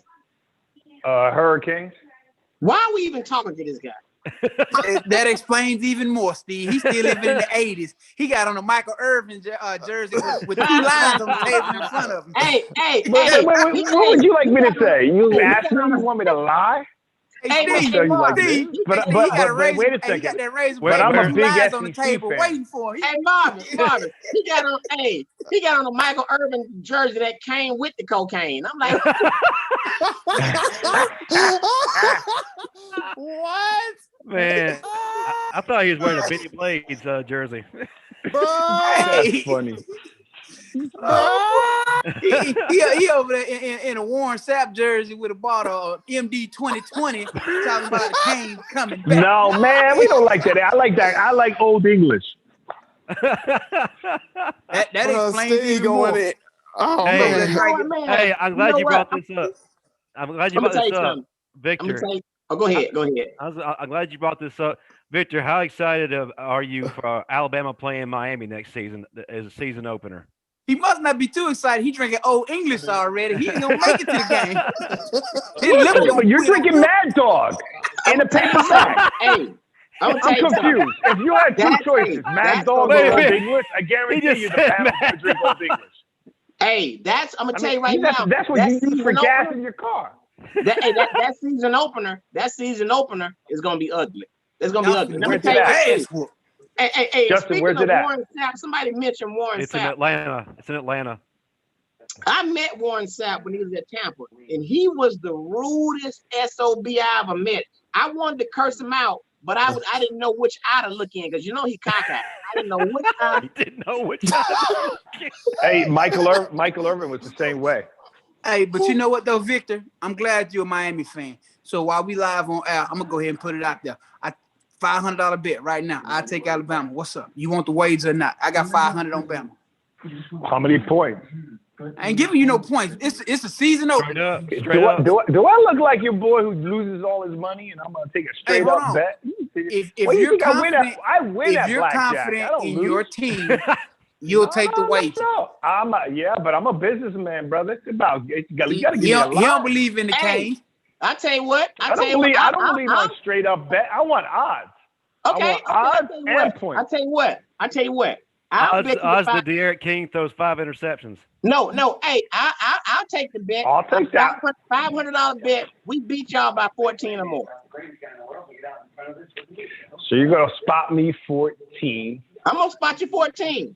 Hurricanes. Why are we even talking to this guy? That explains even more, Steve. He's still living in the 80s. He got on a Michael Irvin jersey with 2 lines on the table in front of him. Hey. What would you like me to say? You asked me? You want me to lie? Hey, Steve, but wait a second. He got that razor but I'm a big lines SEC on the table fan. waiting for him. Hey, Marvin, he got on a Michael Irvin jersey that came with the cocaine. I'm like, What? Man, I thought he was wearing a Benny Blades jersey. That's funny. He over there in a Warren Sapp jersey with a bottle of MD 2020 talking about the cane coming back. No, man, we don't like that. I like that. I like Old English. That explains even more. Oh, Hey, man. Hey, I'm glad you brought this up. I'm glad you brought this up, Victor. Go ahead. I'm glad you brought this up. Victor, how excited are you for Alabama playing Miami next season as a season opener? He must not be too excited. He drinking Old English already. He ain't gonna make it to the game. You're drinking Mad Dog in a paper bag. Hey, I'm confused. If you had 2 choices, Mad Dog or Old English, I guarantee you the panel would drink Old English. Hey, I'm gonna tell you right now. That's what you use for gas in your car. That season opener is gonna be ugly. It's gonna be ugly. Let me Where's tell it you. at? Hey, Justin, speaking where's of it at? Warren Sapp, somebody mentioned Warren It's in Sapp. Atlanta. It's in Atlanta. I met Warren Sapp when he was at Tampa, and he was the rudest SOB I ever met. I wanted to curse him out, but I didn't know which eye to look in because he cockeyed. I didn't know which eye. He didn't know which eye to look in. Hey, Michael Irvin was the same way. Hey, but you know what though, Victor? I'm glad you're a Miami fan. So while we live on air, I'm gonna go ahead and put it out there. $500 bet right now. I take Alabama. What's up? You want the wager or not? I got 500 on Bama. How many points? I ain't giving you no points. It's a season opener. Straight up. Do I look like your boy who loses all his money and I'm gonna take a straight up bet? If What do you you're think confident, I win at if you're blackjack. I confident don't in lose. your team, you'll take the wager. No. But I'm a businessman, brother. It's about you gotta give me a He line. don't believe in the Hey, cane. I tell you what. I don't believe on straight up bet. I want odds. Okay. Odds and points. I tell you what. Odds that De'Aaron King throws 5 interceptions. No. Hey, I'll take the bet. I'll take that. $500 bet. We beat y'all by 14 or more. So you're gonna spot me 14. I'm gonna spot you 14.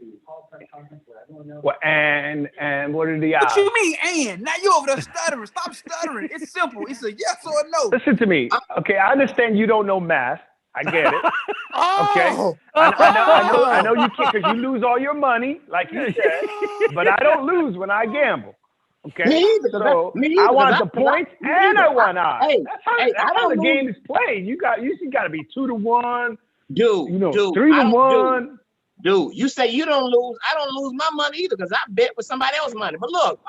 Well, and what are the odds? What you mean, and? Now you over there stuttering. Stop stuttering. It's simple. It's a yes or a no. Listen to me. Okay, I understand you don't know math. I get it. Okay. Oh, I know you can't because you lose all your money, like you said. But I don't lose when I gamble. Okay. Me either, So me either, I want 'cause the points and I want odds. Hey, that's how the game is played. You got to be 2-1. Dude, 3-1. Dude, you say you don't lose. I don't lose my money either because I bet with somebody else's money. But look,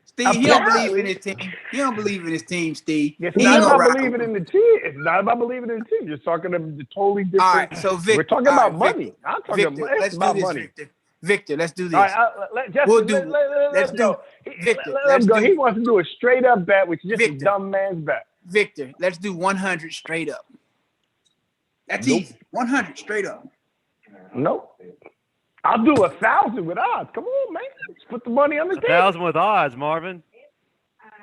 Steve, he don't believe in his team. He don't believe in his team, Steve. It's not about believing in the team. It's not about believing in the team. You're talking about totally different. All right, so Victor, we're talking about money. I'm talking about money. Victor, let's do this. All right, let's go. Let's go. He wants to do a straight up bet, which is just a dumb man's bet. Victor, let's do 100 straight up. That's easy. 100 straight up. Nope. I'll do 1,000 with odds. Come on, man. Let's put the money on the table. 1,000 with odds, Marvin.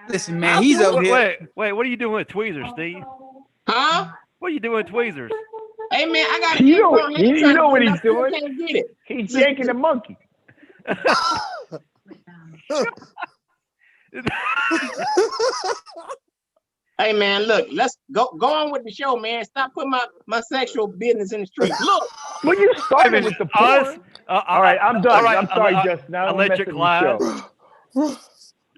Listen, man, he's over here. Wait, what are you doing with tweezers, Steve? Huh? What are you doing with tweezers? Hey, man, I got to you know what he's doing. Can't get it. He's yanking a monkey. Hey, man, look, let's go on with the show, man. Stop putting my sexual business in the street. Look. Well, you started with the porn. All right, I'm done. All right, I'm sorry, Justin. Now I'll let you glide.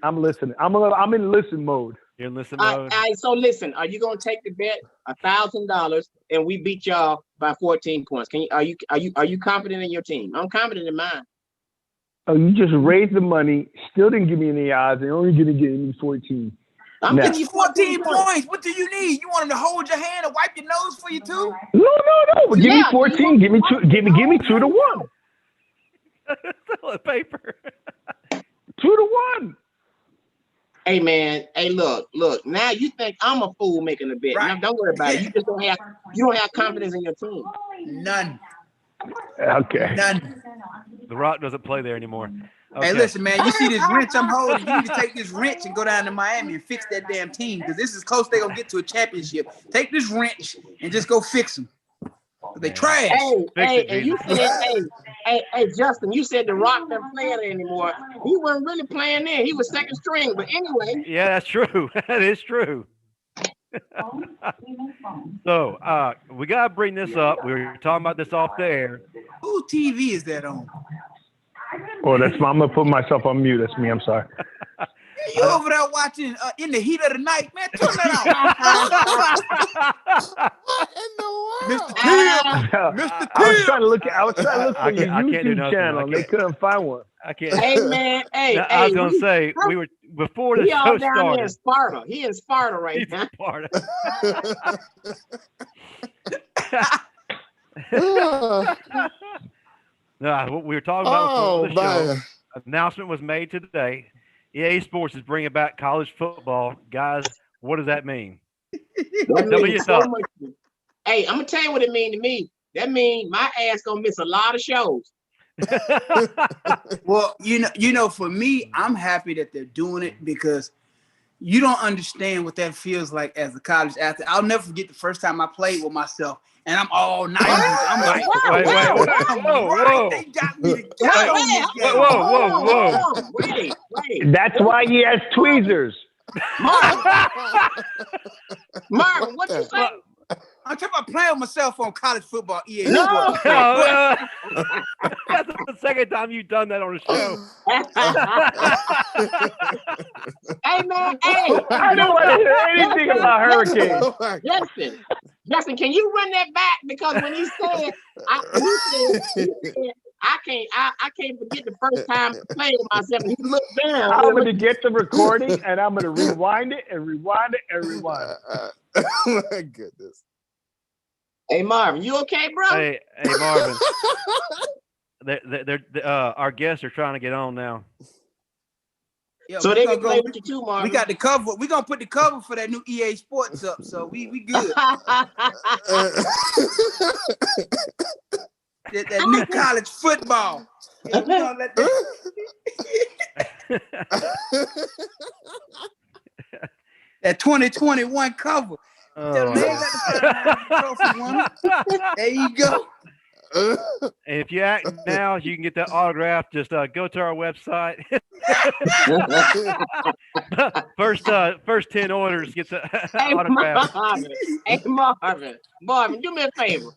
I'm listening. I'm in listen mode. You're in listen All mode. right, so listen, are you gonna take the bet $1,000 and we beat y'all by 14 points? Are you confident in your team? I'm confident in mine. Oh, you just raised the money, still didn't give me any odds, and only gonna give me 14. I'm giving you 14 points. What do you need? You want him to hold your hand and wipe your nose for you too? No. Well, give me 14. Give me 2 to 1. Toilet paper. 2 to 1. Hey, man. Hey, look. Now you think I'm a fool making a bet. Right. Now don't worry about it. You just don't have confidence in your team. None. Okay. None. The Rock doesn't play there anymore. Okay. Hey, listen, man, you see this wrench I'm holding? You need to take this wrench and go down to Miami and fix that damn team because this is close. They're going to get to a championship. Take this wrench and just go fix them. They trash. And you said, hey, Justin, you said the Rock doesn't play there anymore. He wasn't really playing there. He was second string. But anyway. Yeah, that's true. That is true. So we got to bring this up. We were talking about this off the air. Whose TV is that on? Oh, that's I'm gonna put myself on mute. That's me. I'm sorry. You over there watching In the Heat of the Night, man? Turn that off. Mr. T. Mr. I was trying to look for your I can't do YouTube nothing. channel. And they couldn't find one. I can't. Hey, man. Hey, I was going to say, we were, before the show all down started. there in Sparta. He in Sparta right He's now. in Sparta. No, what we were talking about before the show. Announcement was made today. EA Sports is bringing back college football. Guys, what does that mean? Tell me your thoughts. Hey, I'm gonna tell you what it means to me. That means my ass gonna miss a lot of shows. Well, you know, for me, I'm happy that they're doing it because, You don't understand what that feels like as a college athlete. I'll never forget the first time I played with myself, and I'm all 90s. I'm like, whoa. They got me to get on this game. Whoa. Wait. That's why he has tweezers. Marvin, what you say? I'm talking about playing with myself on college football. EA No. Sports. That's the second time you've done that on the show. Hey, man, hey. I don't want to hear anything about hurricanes. Justin, can you run that back? Because when he said, I can't forget the first time I played with myself, and he looked down. I'm going to get the recording, and I'm going to rewind it and rewind it and rewind it. My goodness. Hey, Marvin, you okay, bro? Hey, Marvin. Our guests are trying to get on now. Yeah, so they can play with you too, Marvin. We got the cover. We're gonna put the cover for that new EA Sports up, so we good. that new college football. Yeah, we gonna let that 2021 cover. There you go. And if you act now, you can get that autograph. Just go to our website. First 10 orders gets an autograph. Marvin, do me a favor.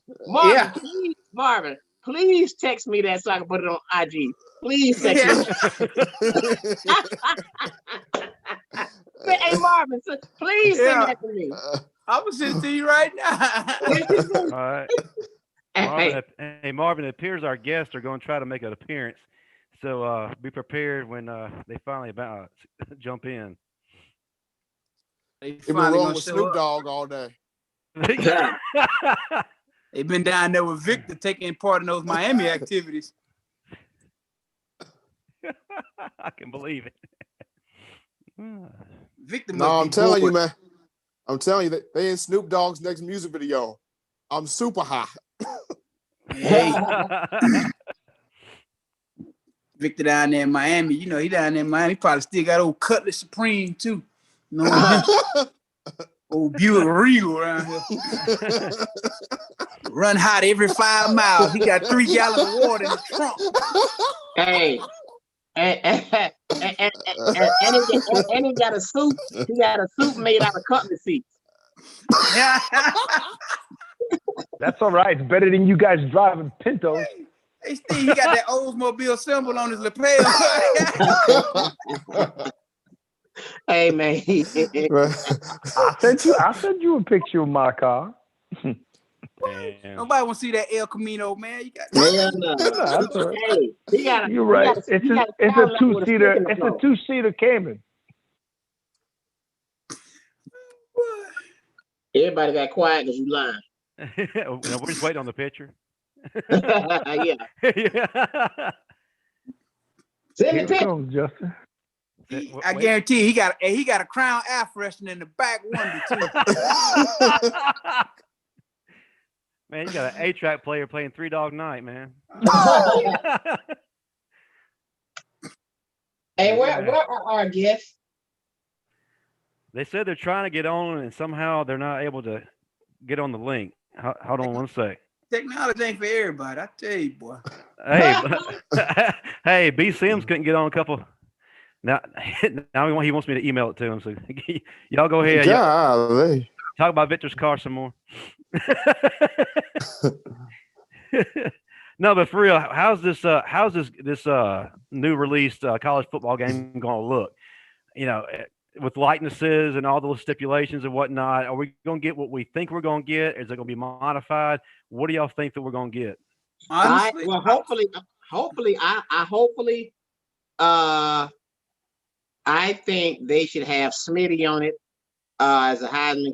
Marvin, please text me that so I can put it on IG. Please text me. Hey, Marvin, please send that to me. I will send it to you right now. All right. Marvin, it appears our guests are going to try to make an appearance. So be prepared when they finally jump in. They've been rolling with Snoop Dogg all day. They've been down there with Victor taking part in those Miami activities. I can believe it. Victor, no, I'm telling you, man. I'm telling you that they in Snoop Dogg's next music video. I'm super high. Hey. Victor down there in Miami. You know, he down there in Miami. He probably still got old Cutlass Supreme, too. You know, old Buick Regal around here. Run hot every 5 miles. He got 3 gallons of water in the trunk. Hey. And he got a suit. He got a suit made out of cutlass seats. That's all right. It's better than you guys driving Pintos. Hey, Steve, he got that Oldsmobile symbol on his lapel. Hey, man. I'll send you a picture of my car. Nobody want to see that El Camino, man. You got. Hey, you're right. It's a two-seater. It's a two-seater Cayman. Everybody got quiet because you lying. We're just waiting on the picture. Yeah. Send the picture, Justin. I guarantee he got a Crown air freshener in the back window too. Man, you got an A-track player playing 3 Dog Night, man. Hey, where are our guests? They said they're trying to get on, and somehow they're not able to get on the link. Hold on one sec. Technology ain't for everybody, I tell you, boy. Hey, B. Sims couldn't get on a couple. Now he wants me to email it to him. So y'all go ahead. Talk about Victor's car some more. No, but for real, how's this new released college football game going to look? You know, with likenesses and all those stipulations and whatnot, are we going to get what we think we're going to get? Is it going to be modified? What do y'all think that we're going to get? Honestly, I think they should have Smitty on it as a Heisman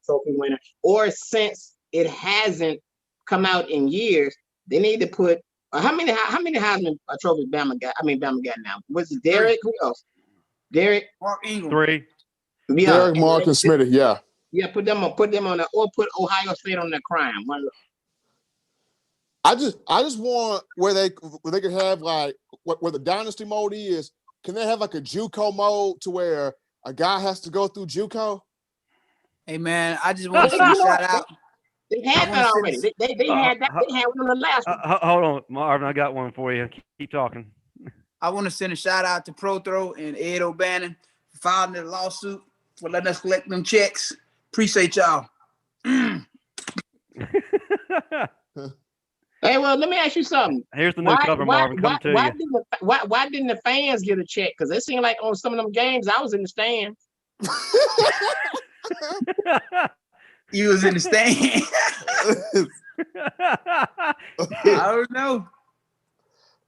Trophy winner. Or since it hasn't come out in years, they need to put how many Heisman trophies Bama got? Bama got now. Was it Derek? Who else? Derek, Mark Ingram. 3. Yeah, Derek, Mark, and Smitty. Yeah. Yeah, put them on that, or put Ohio State on the crime. I just want where they could have like where the dynasty mode is. can they have like a JUCO mode to where a guy has to go through JUCO? Hey man, I just want to send a shout out. They had that already. They had that. They had one on the last one. Hold on, Marvin. I got one for you. Keep talking. I want to send a shout out to Pro Throw and Ed O'Bannon for filing their lawsuit, for letting us collect them checks. Appreciate y'all. Hey, well, let me ask you something. Here's the new cover, Marvin. Come to you. Why didn't the fans get a check? Because it seemed like on some of them games, I was in the stands. You was in the stand. I don't know.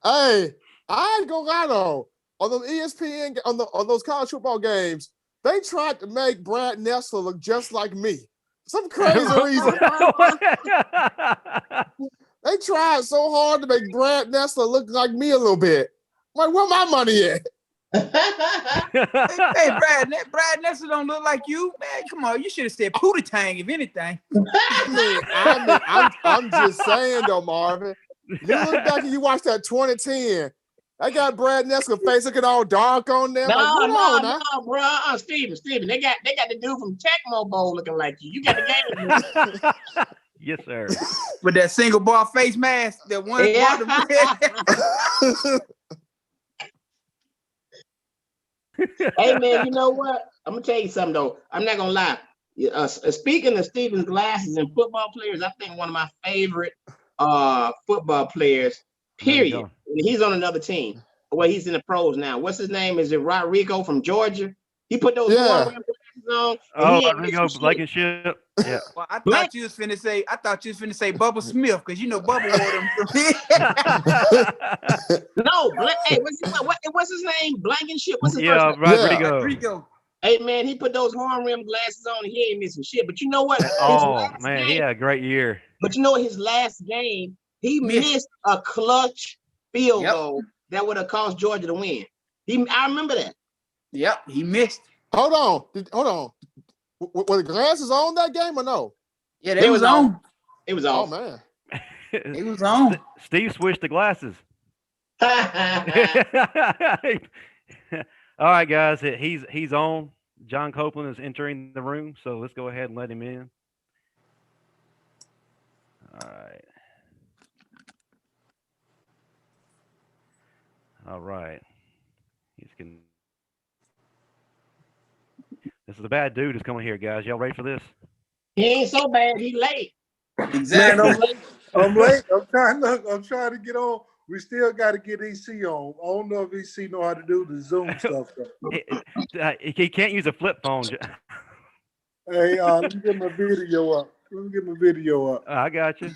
Hey, I ain't gonna lie though. On those ESPN, on those college football games, they tried to make Brad Nessler look just like me. Some crazy reason. They tried so hard to make Brad Nessler look like me a little bit. I'm like, where my money at? Hey, Brad Nessler don't look like you, man. Come on, you should have said Pootie Tang, if anything. I'm just saying though, Marvin. You look back and you watch that 2010. I got Brad Nessler face looking all dark on there. No, bro. Steven. They got the dude from Tecmo Bowl looking like you. You got the game. Yes, sir. With that single bar face mask, that one. Yeah. Hey man, you know what? I'm gonna tell you something though. I'm not gonna lie. Speaking of Steven's glasses and football players, I think one of my favorite football players, period. And he's on another team. Well, he's in the pros now. What's his name? Is it Rodrigo from Georgia? He put those glasses on. Rodrigo Blankenship. Yeah. Well, I thought you was finna say Bubba Smith, because you know Bubba wore them. No, hey, what's his name? Blankenship. What's his first name? Rodrigo. Hey man, he put those horn rim glasses on and he ain't missing shit. But you know what? He had a great year. But you know what? His last game, he missed a clutch field goal that would have caused Georgia to win. I remember that. Yep, he missed. Hold on. Were the glasses on that game or no? Yeah, they was on. It was off. Oh man. It was on. Steve switched the glasses. All right, guys. He's on. John Copeland is entering the room, so let's go ahead and let him in. All right. This is a bad dude who's coming here, guys. Y'all ready for this? He ain't so bad. He late. Exactly. Man, I'm late. I'm trying to get on. We still got to get EC on. I don't know if EC know how to do the Zoom stuff. He can't use a flip phone. Hey, let me get my video up. I got you.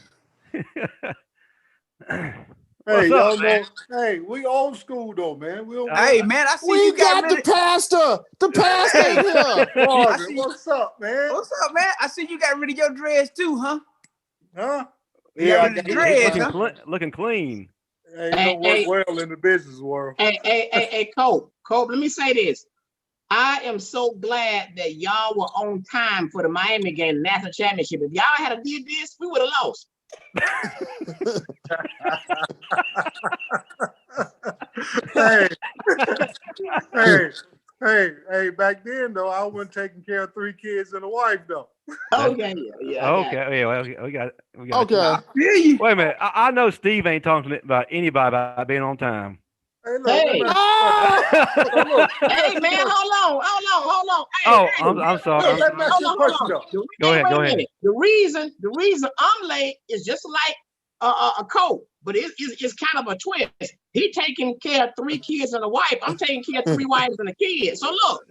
Hey, y'all know. Hey, we old school though, man. Hey, man, I see you got the pastor. The pastor here. Marvin, what's up, man? What's up, man? I see you got rid of your dreads too, huh? Huh? Yeah, looking clean. Hey, you work well in the business world. Hey, Cope, let me say this. I am so glad that y'all were on time for the Miami game, the national championship. If y'all had did this, we would have lost. Hey, back then though, I wasn't taking care of 3 kids and a wife though. Okay, we got it. Okay. Wait a minute. I know Steve ain't talking about anybody about being on time. Hey, look, hey man, hold on. I'm sorry. Hold on. Go ahead. The reason I'm late is just like a Cope, but it's kind of a twist. He taking care of 3 kids and a wife. I'm taking care of 3 wives and a kid. So look.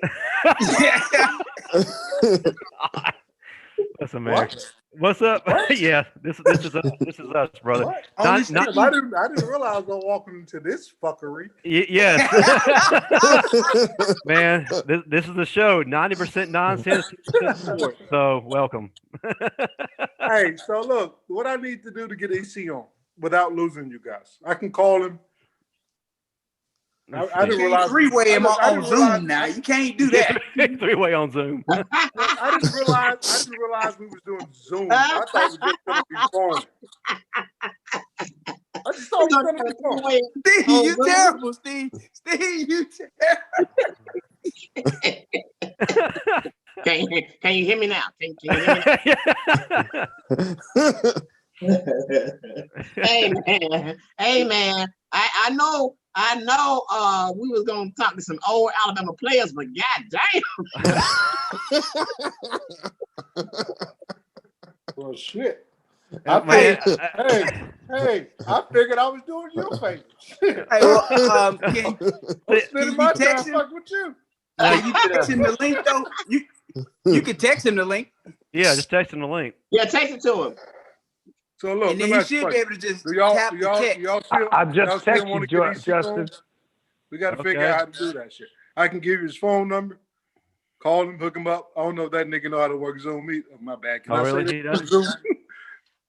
That's America. What's up? Yeah, this is us, brother. I didn't realize I was walking into this fuckery. Yes. Man, this is the show. 90% nonsense, 2% sport. So welcome. Hey, so look, what I need to do to get EC on without losing you guys. I can call him. I didn't realize 3-way him on Zoom now. You can't do that. 3-way on Zoom. I didn't realize we was doing Zoom. I thought we were just going to be phone. I just thought we were gonna go. Steve, you terrible, Steve. Steve, you terrible. Can you hear me now? Can you hear me now? Hey man. I know we was gonna talk to some old Alabama players, but goddamn. Well, shit. Hey, I figured I was doing you a favor. Hey, well, I'm spending my time fucking with you. Can you text him the link though? You can text him the link. Yeah, just text him the link. Yeah, text it to him. So look, and then you should be able to just tap the text. I just texted you, Justin. We got to figure out how to do that shit. I can give you his phone number. Call him, hook him up. I don't know if that nigga know how to work Zoom meet. Oh, my bad. Can I really? say He does? Zoom?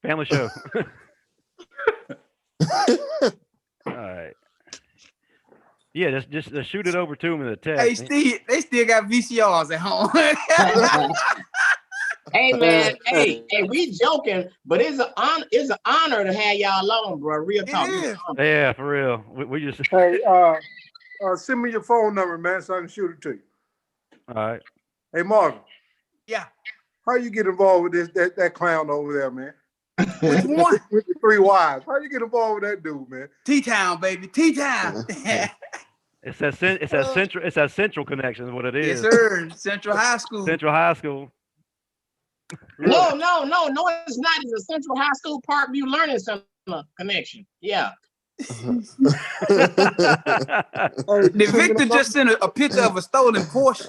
Family show. All right. Yeah, just shoot it over to him in the text. Hey, Steve, they still got VCRs at home. Hey man, hey, we joking, but it's an honor to have y'all on, bro. Real talk. Yeah, for real. We just. Hey, send me your phone number, man, so I can shoot it to you. All right. Hey, Marvin. Yeah. How you get involved with that clown over there, man? Which one? With the 3 wives. How you get involved with that dude, man? T-Town, baby. T-Town. It's that central connection is what it is. Yes, sir. Central High School. Central High School. No, it's not. It's a Central High School Parkview Learning Center connection. Yeah. Did Victor just send a picture of a stolen Porsche?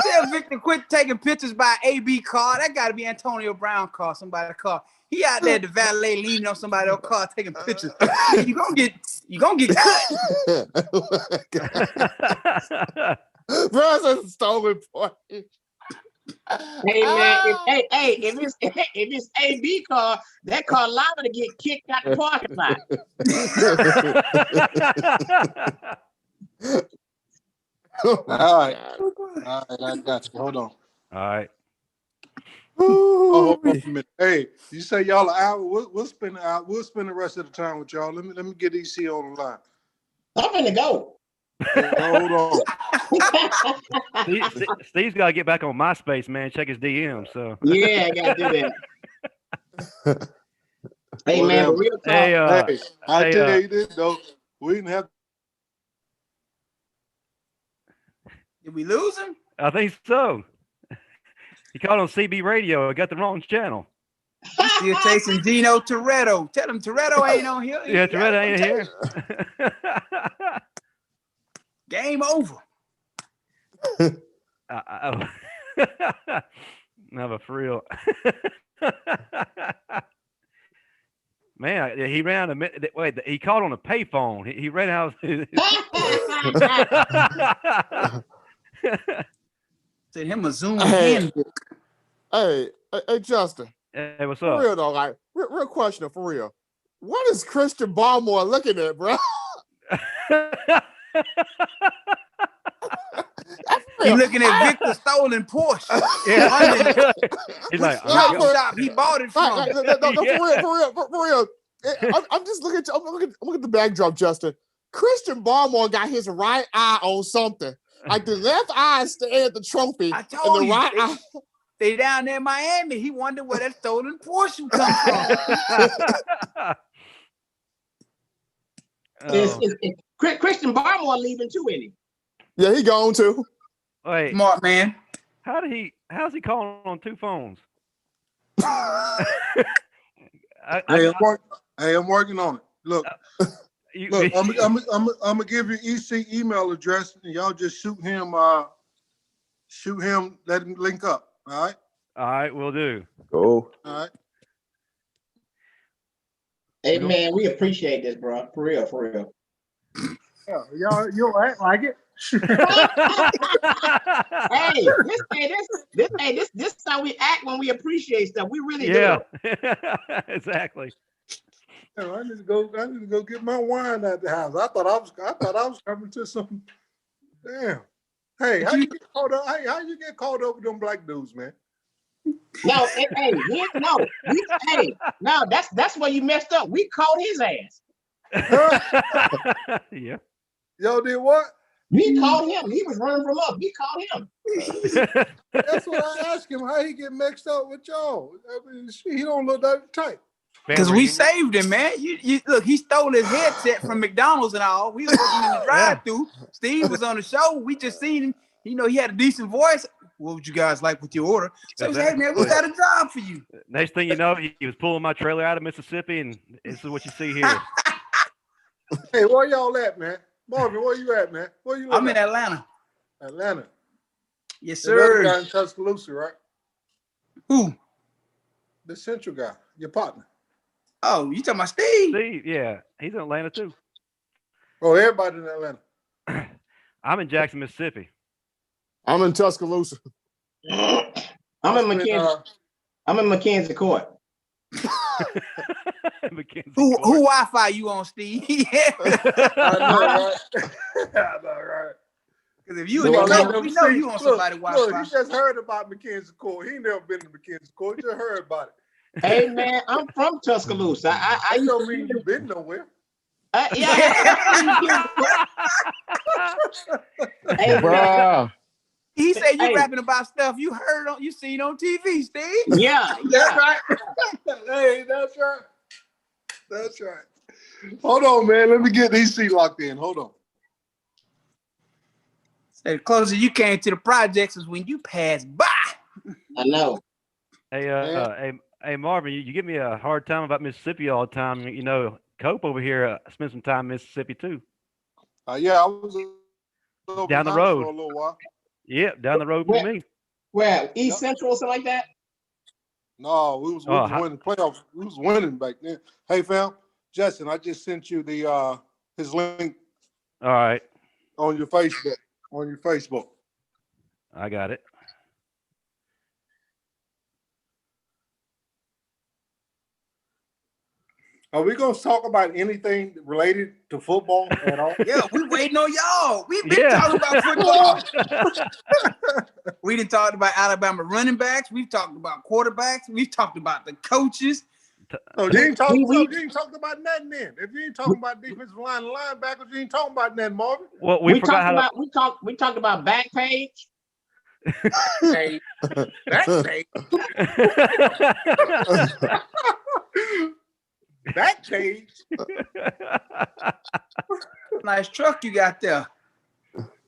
Tell Victor quit taking pictures by AB car. That got to be Antonio Brown car, somebody's car. He out there, the valet leaning on somebody's car taking pictures. You gonna get cut. Bro, that's a stolen point. Hey man, if it's AB car, that car liable to get kicked out the parking lot. All right, I got you. Hold on. All right. Oh, hold on a minute. Hey, you say y'all an hour? We'll spend the rest of the time with y'all. Let me get EC on the line. I'm gonna go. Hold on. Steve's got to get back on MySpace, man. Check his DM. So yeah, I gotta do that. Hey man, but real talk. I tell you this though, we didn't have. Did we lose him? I think so. He called on CB radio. I got the wrong channel. He's still chasing Dino Toretto. Tell him Toretto ain't on here. Yeah, Toretto ain't here. Game over. No, but for real. Man, he ran a minute. Wait, he called on a payphone. He ran out. Send him a Zoom handbook. Hey, Justin. Hey, what's up? For real though, like real question for real. What is Christian Baltimore looking at, bro? He's looking at Victor stolen Porsche. Yeah. He's like, shop he bought it from. For real. I'm just looking at I'm looking at the backdrop, Justin. Christian Baltimore got his right eye on something. Like the left eye staring at the trophy, I told and the you, right eye. They down there in Miami. He wondered where that stolen Porsche come from. Christian Barmore leaving too, ain't he? Yeah, he gone too. Wait, smart man. How's he calling on 2 phones? I'm working on it. Look, I'm gonna give you EC email address, and y'all just shoot him. Let him link up. All right. All right, we'll do. Go. All right. Hey man, we appreciate this, bro. For real. Yeah, y'all, you don't act like it. This is how we act when we appreciate stuff. We really do. Exactly. I need to go get my wine at the house. I thought I was coming to some. Damn. Hey, how you get caught up? How you get caught up with them black dudes, man? No, that's where you messed up. We caught his ass. Yeah. Y'all did what? We caught him. He was running from us. We caught him. That's what I asked him. How he get mixed up with y'all? I mean, he don't look that tight. Because we saved him, man. You look, he stole his headset from McDonald's and all. We was working in the drive-thru. Steve was on the show. We just seen him. You know, he had a decent voice. What would you guys like with your order? So he said, hey, man, we got a job for you. Next thing you know, he was pulling my trailer out of Mississippi, and this is what you see here. Hey, where y'all at, man? Marvin, where you at, man? Where you at? I'm in Atlanta. Atlanta. Yes, sir. The guy in Tuscaloosa, right? Who? The central guy, your partner. Oh, you talking about Steve? Steve, yeah. He's in Atlanta, too. Oh, everybody in Atlanta. I'm in Jackson, Mississippi. I'm in Tuscaloosa. I'm in McKenzie Court. Who Wi-Fi you on, Steve? I know, right? Because if you in the we know you on somebody Wi-Fi. Look, he just heard about McKenzie Court. He never been to McKenzie Court. He just heard about it. Hey, man, I'm from Tuscaloosa. I don't mean you've been nowhere. Yeah. Hey, Bruh. He said you rapping about stuff you heard on, you seen on TV, Steve. Yeah, that's right. Hey, that's right. That's right. Hold on, man. Let me get these seats locked in. Hold on. The closer you came to the projects is when you passed by. I know. Hey, Marvin, you give me a hard time about Mississippi all the time. You know, Cope over here spent some time in Mississippi too. Yeah, I was down the road for a little while. Yep, down the road with me. Where? East Central or something like that? No, we was winning playoffs. We was winning back then. Hey, fam, Justin, I just sent you the his link. All right. On your Facebook. I got it. Are we gonna talk about anything related to football at all? Yeah, we waiting on y'all. We've been talking about football. We done talked about Alabama running backs. We've talked about quarterbacks. We've talked about the coaches. So you ain't talking about nothing then. If you ain't talking about defensive line and linebackers, you ain't talking about nothing, Marvin. Well, we talked about Backpage. Hey, Backpage. Backpage. Nice truck you got there.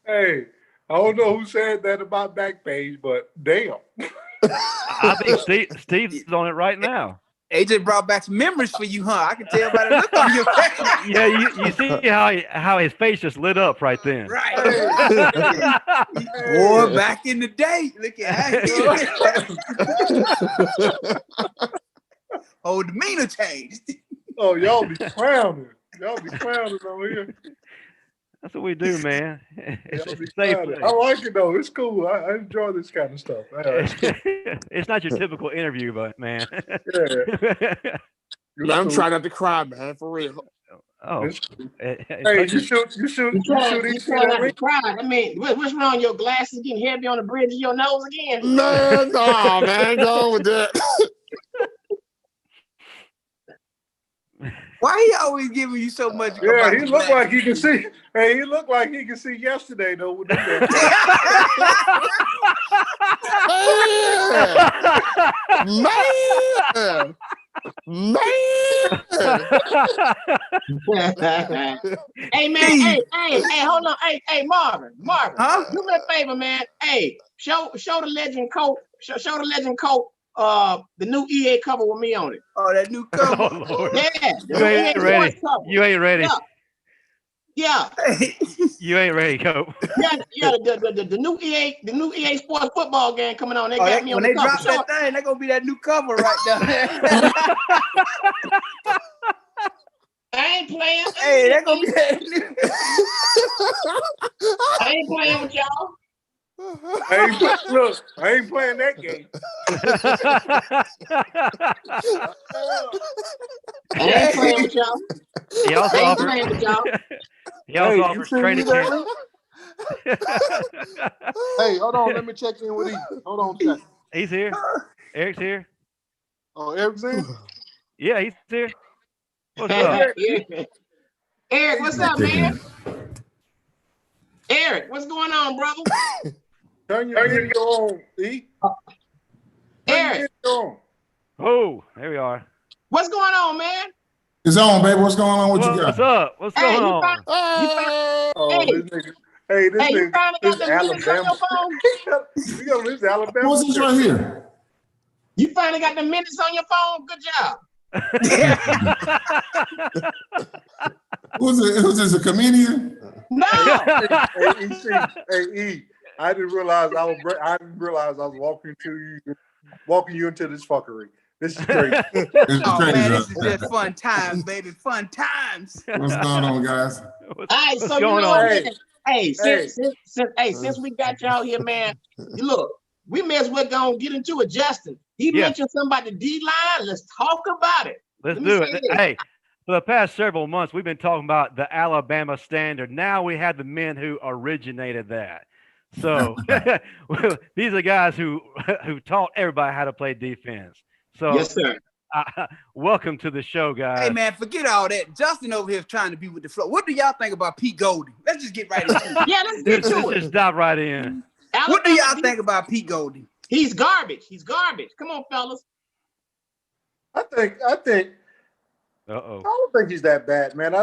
Hey, I don't know who said that about Backpage, but damn. I think Steve's on it right now. They just brought back some memories for you, huh? I can tell by the look on your face. Yeah, you see how his face just lit up right then. Right. Boy, back in the day. Look at how oh, demeanor changed. Oh, y'all be clowning. Y'all be clowning over here. That's what we do, man. It's safe. I like it though. It's cool. I enjoy this kind of stuff. It's not your typical interview, but man. Yeah. I'm trying not to cry, man, for real. Oh, hey, you shoot. I mean, what's wrong? Your glasses getting heavy on the bridge of your nose again? Man, no, man, go with that. Why he always giving you so much? Yeah, he looked like he can see. Hey, he looked like he can see yesterday though. With the man. Hey man, hey, hold on, hey, Marvin, huh? Do me a favor, man. Hey, show the legend Cope, show the legend Cope, the new EA cover with me on it. Oh, that new cover. Oh, Lord. Yeah, you ain't ready. You ain't ready. Yeah. You ain't ready, Cope. Yeah, the new EA Sports football game coming on. They got me on the cover. When they drop that thing, they're gonna be that new cover right there. I ain't playing. Hey, they're gonna be that new. I ain't playing with y'all. I ain't playing that game. I ain't playing with y'all. He also offers training camp. Hey, hold on. Let me check in with him. Hold on, check. He's here. Eric's here. Oh, Eric's in? Yeah, he's here. What's Hey, up? Eric, what's up, man? Eric, what's going on, brother? Turn your video on, E. Eric. Oh, there we are. What's going on, man? It's on, baby. What's going on? What you got? What's up? What's going on? This you nigga, finally got the minutes on your phone? We got this Alabama. What's this right here? You finally got the minutes on your phone? Good job. Who's this, a comedian? No. Hey, I didn't realize I was walking you into this fuckery. This is crazy. Man, this is just fun times, baby. Fun times. What's going on, guys? All right, so you know what? Since we got y'all here, man, look, we may as well go and get into it. Justin, he mentioned something about the D-line. Let's talk about it. Let's do it. Hey, for the past several months, we've been talking about the Alabama standard. Now we have the men who originated that. So these are guys who taught everybody how to play defense. So yes, sir. Welcome to the show, guys. Hey, man, forget all that. Justin over here is trying to be with the flow. What do y'all think about Pete Golding? Let's just get right into it. Yeah, let's get to it. Let's just dive right in. Alabama, what do y'all think about Pete Golding? He's garbage. He's garbage. Come on, fellas. I think. I don't think he's that bad, man. I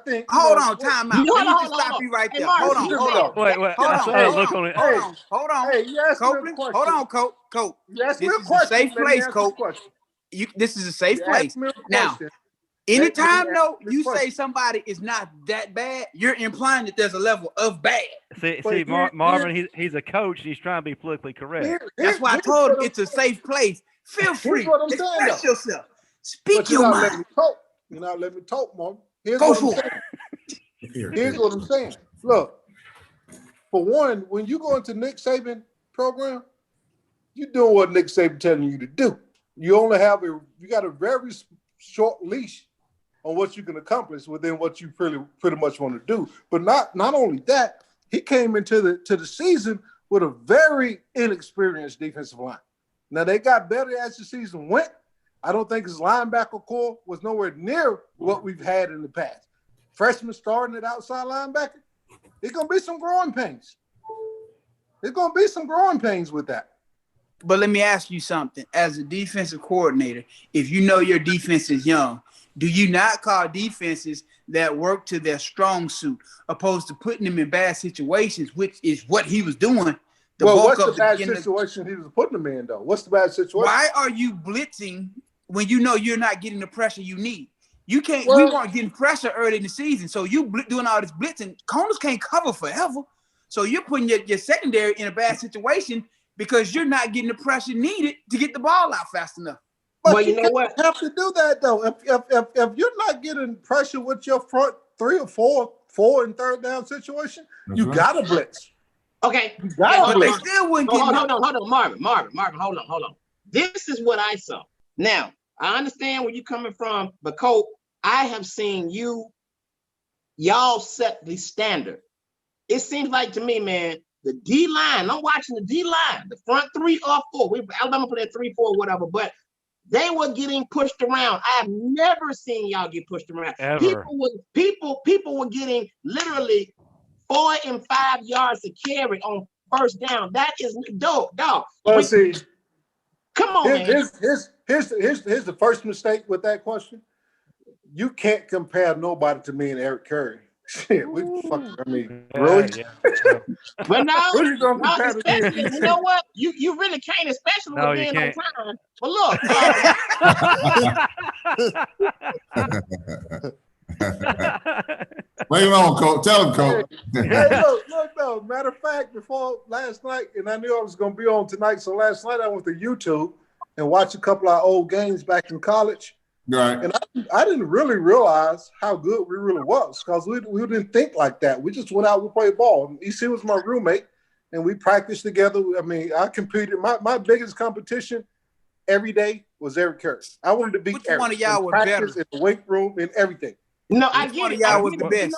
think. Hold on, time out. Let me just stop you right there. Hold on. Wait. Hold on. Hey, you asked me a question. Hold on, Cope. You asked me a This is a question. safe place, Cope. This is a safe place. Now, anytime you say somebody is not that bad, you're implying that there's a level of bad. See, Marvin, he's a coach. He's trying to be politically correct. That's why I told him it's a safe place. Feel free. Express yourself. Speak your mind. You're not letting me talk, Marvin. Here's what I'm saying. Look, for one, when you go into Nick Saban program, you're doing what Nick Saban telling you to do. You only have you got a very short leash on what you can accomplish within what you pretty much want to do. But not only that, he came into the season with a very inexperienced defensive line. Now they got better as the season went. I don't think his linebacker core was nowhere near what we've had in the past. Freshman starting at outside linebacker, there's gonna be some growing pains. There's gonna be some growing pains with that. But let me ask you something. As a defensive coordinator, if you know your defense is young, do you not call defenses that work to their strong suit opposed to putting them in bad situations, which is what he was doing? What's the bad situation he was putting them in, though? What's the bad situation? Why are you blitzing when you know you're not getting the pressure you need? You can't. We weren't getting pressure early in the season, so you doing all this blitzing. Corners can't cover forever, so you're putting your secondary in a bad situation because you're not getting the pressure needed to get the ball out fast enough. But you know what? Have to do that though. If you're not getting pressure with your front 3 or 4 and third down situation, you gotta blitz. Okay. But they still wouldn't get. Hold on, Marvin, hold on. This is what I saw. Now, I understand where you're coming from, but Cope, I have seen y'all set the standard. It seems like to me, man, the D-line, I'm watching the D-line, the front 3 or 4. Alabama put that 3-4, whatever, but they were getting pushed around. I have never seen y'all get pushed around. Ever. People were getting literally 4 and 5 yards to carry on first down. That is dope, dog. Well, see, come on, man. Here's the first mistake with that question. You can't compare nobody to me and Eric Curry. Shit, really? But now, you know what? You really can't, especially with being on time. But look. Wait on, Coach. Tell him, Coach. Hey, look, no. Matter of fact, before last night, and I knew I was going to be on tonight, so last night I went to YouTube and watched a couple of old games back in college. Right. And I didn't really realize how good we really was because we didn't think like that. We just went out, we played ball. EC was my roommate, and we practiced together. I mean, I competed. My biggest competition every day was Eric Curry. I wanted to beat Eric. Which one of y'all was better? In the weight room and everything. No, I get it. Y'all was the best.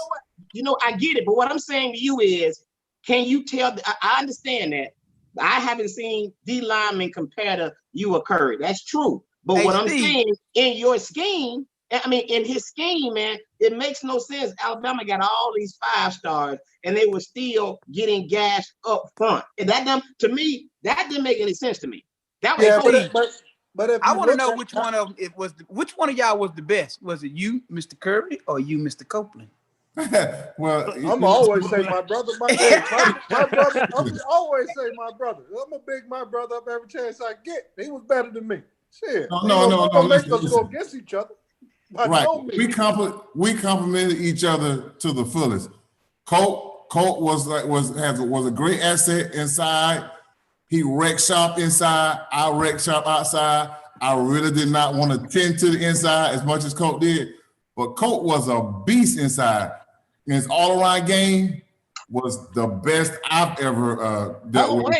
You know, I get it. But what I'm saying to you is, can you tell? I understand that. I haven't seen D linemen compare to you or Curry. That's true. But Hey, what I'm Steve. saying, in your scheme, I mean, in his scheme, man, it makes no sense. Alabama got all these 5 stars, and they were still getting gashed up front. And to me, that didn't make any sense to me. That was but if I you want to look know at which one of them it was. Which one of y'all was the best? Was it you, Mr. Curry, or you, Mr. Copeland? Well, I'm always say my brother, my brother. I'm always say my brother. I'm gonna big my brother up every chance I get. He was better than me. Shit. No. Make us Listen. go against each other. Right. We complimented each other to the fullest. Colt was a great asset inside. He wrecked shop inside. I wrecked shop outside. I really did not want to tend to the inside as much as Colt did, but Colt was a beast inside. And his all-around game was the best I've ever dealt with.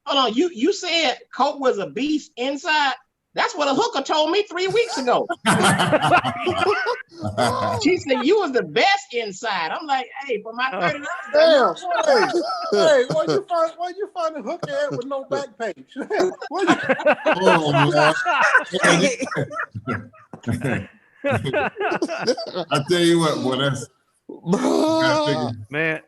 Hold on. You said Colt was a beast inside. That's what a hooker told me 3 weeks ago. She said you was the best inside. I'm like, hey, for my $30. Damn. Hey, where you find a hooker at with no back page? I tell you what, boy, that's man.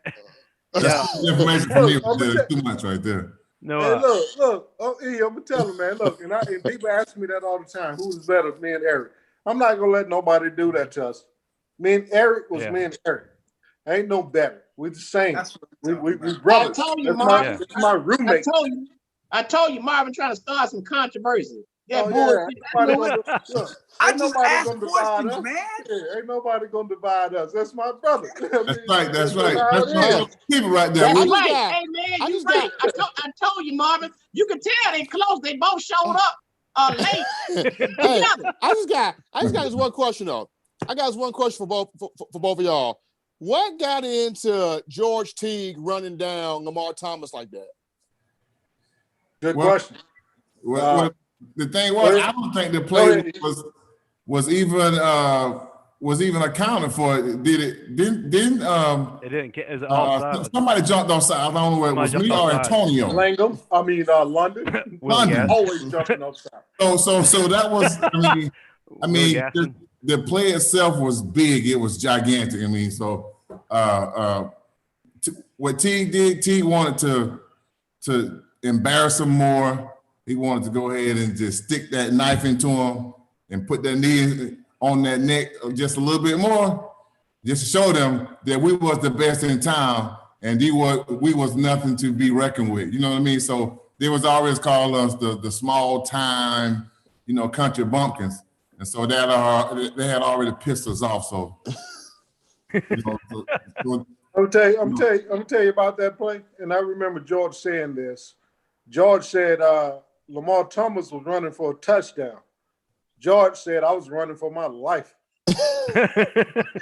That's information for me. There's too much right there. No, hey, look. Oh, E, I'm gonna tell him, man. Look, and people ask me that all the time. Who's better, me and Eric? I'm not gonna let nobody do that to us. Me and Eric was me and Eric. Ain't no better. We're the same. We brothers. I told you, Marvin. That's my roommate. I told you, Marvin, trying to start some controversy. I just ask questions, man. Yeah, ain't nobody gonna divide us. That's my brother. That's right. Keep it right there. That's right. Hey man, you right. I told you, Marvin. You can tell they close. They both showed up late. Hey, I just got this one question though. I got this one question for both of y'all. What got into George Teague running down Lamar Thomas like that? Good question. Well, the thing was, I don't think the play was even accounted for. Did it? Didn't it didn't. It was somebody jumped offside. I don't know whether it was me or Antonio. London. London always jumping offside. So that was. I mean, the play itself was big. It was gigantic. I mean, so what Teague did, Teague wanted to embarrass him more. He wanted to go ahead and just stick that knife into him and put that knee on that neck just a little bit more, just to show them that we was the best in town and we was nothing to be reckoned with. You know what I mean? So they was always called us the small time, country bumpkins. And so that they had already pissed us off. So, I'm tell you about that play. And I remember George saying this. George said Lamar Thomas was running for a touchdown. George said I was running for my life. That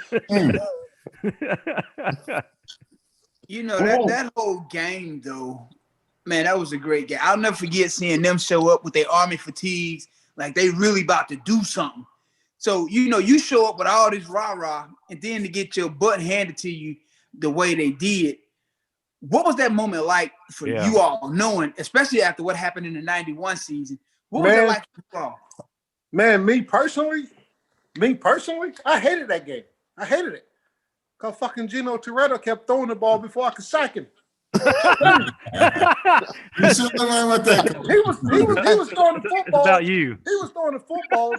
whole game though, man, that was a great game. I'll never forget seeing them show up with their army fatigues, like they really about to do something. So you show up with all this rah-rah, and then to get your butt handed to you the way they did. What was that moment like for you all, knowing, especially after what happened in the 91 season? What was it like for you all? Man, me personally, I hated that game. I hated it. Because fucking Gino Toretto kept throwing the ball before I could sack him. You should have learned what that. He was throwing the football. It's about you. He was throwing the football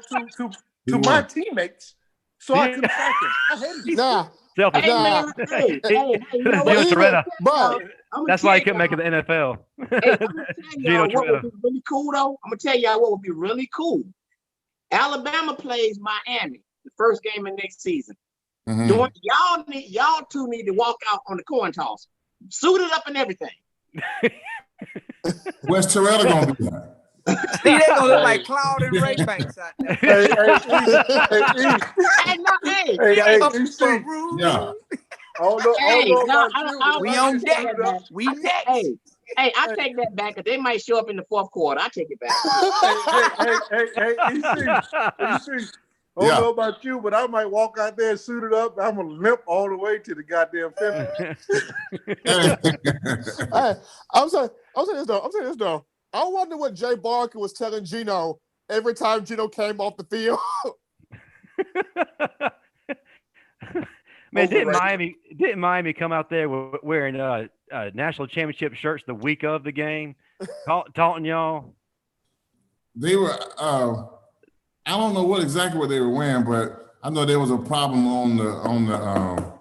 to my teammates so I couldn't sack him. I hated it. Nah. Hey, man, that's why he couldn't make it to the NFL. Hey, I'm gonna tell y'all what would be really cool though. I'm gonna tell y'all what would be really cool. Alabama plays Miami the first game of next season. Mm-hmm. Y'all two need to walk out on the coin toss, suited up and everything. Where's Terrell gonna be? See, they gonna look like Cloud and Ray Banks out there. We on deck. We next. Hey, I take that back because they might show up in the fourth quarter. I take it back. I don't know about you, but I might walk out there suited up. I'm gonna limp all the way to the goddamn finish. Hey, I'm saying this though. I wonder what Jay Barker was telling Gino every time Gino came off the field. Man, didn't Miami come out there wearing national championship shirts the week of the game, taunting y'all? They were. I don't know exactly what they were wearing, but I know there was a problem on the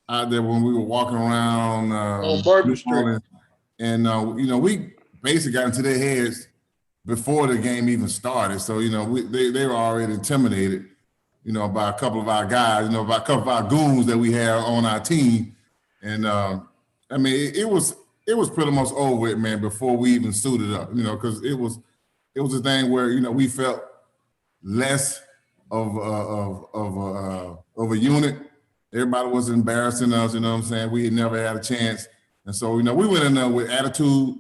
out there when we were walking around on Bourbon Street, and we basically got into their heads before the game even started. So they were already intimidated, by a couple of our guys, by a couple of our goons that we have on our team, and I mean it was pretty much over with, man, before we even suited up, because it was a thing where we felt less of a unit. Everybody was embarrassing us, you know what I'm saying? We had never had a chance. And so, we went in there with attitude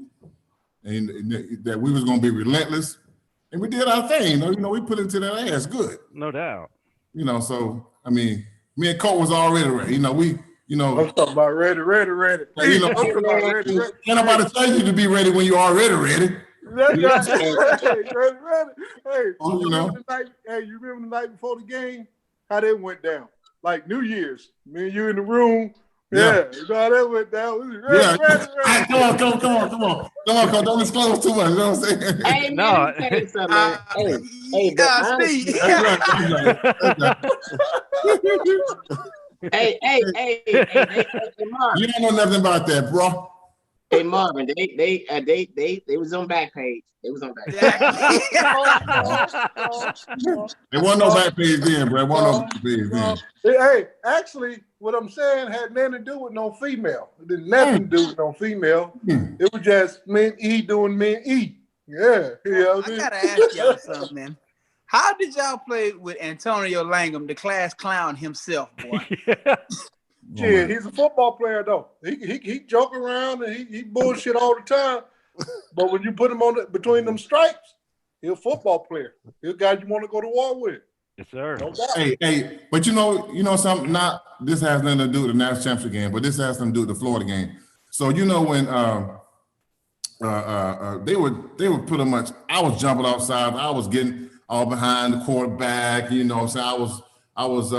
and that we was going to be relentless. And we did our thing. We put into that ass good. No doubt. So, I mean, me and Colt was already ready. I'm talking about ready. Can't nobody tell you to be ready when you're already ready. That's right. Ready. Hey, you remember the night before the game? How that went down? Like New Year's. Me and you in the room. Yeah. You know how that went down. We was ready. Come on. Don't disclose too much. You know what I'm saying? Hey, man, let me tell you something, man. Hey, Marvin. You don't know nothing about that, bro. Hey, Marvin, they was on Backpage. They was on Backpage. There wasn't no back page then, bro. There wasn't no back page then. Hey, actually, what I'm saying had nothing to do with no female. It did nothing to do with no female. It was just men E doing men E. Yeah. I gotta ask y'all something, man. How did y'all play with Antonio Langham, the class clown himself, boy? Yeah, he's a football player though. He joke around and he bullshit all the time. But when you put him between them stripes, he's a football player. He's a guy you want to go to war with. Yes, sir. No doubt. Hey, but you know something. This has nothing to do with the national championship game, but this has something to do with the Florida game. So when they were pretty much. I was jumping outside. I was getting all behind the quarterback. You know what I'm saying? I was.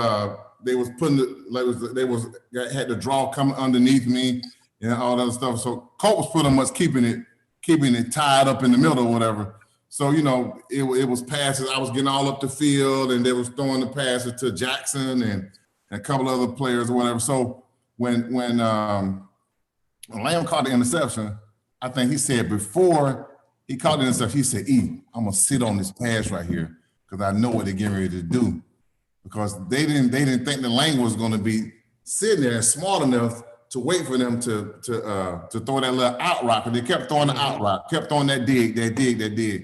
They was putting had the draw coming underneath me and all that other stuff. So Colt was pretty much keeping it tied up in the middle or whatever. So it was passes. I was getting all up the field, and they was throwing the passes to Jackson and a couple other players or whatever. So when Lamb caught the interception, I think he said before he caught the interception, he said, I'm gonna sit on this pass right here because I know what they're getting ready to do. Because they didn't think the Lang was going to be sitting there smart enough to wait for them to throw that little out rock. And they kept throwing the out rock, kept throwing that dig.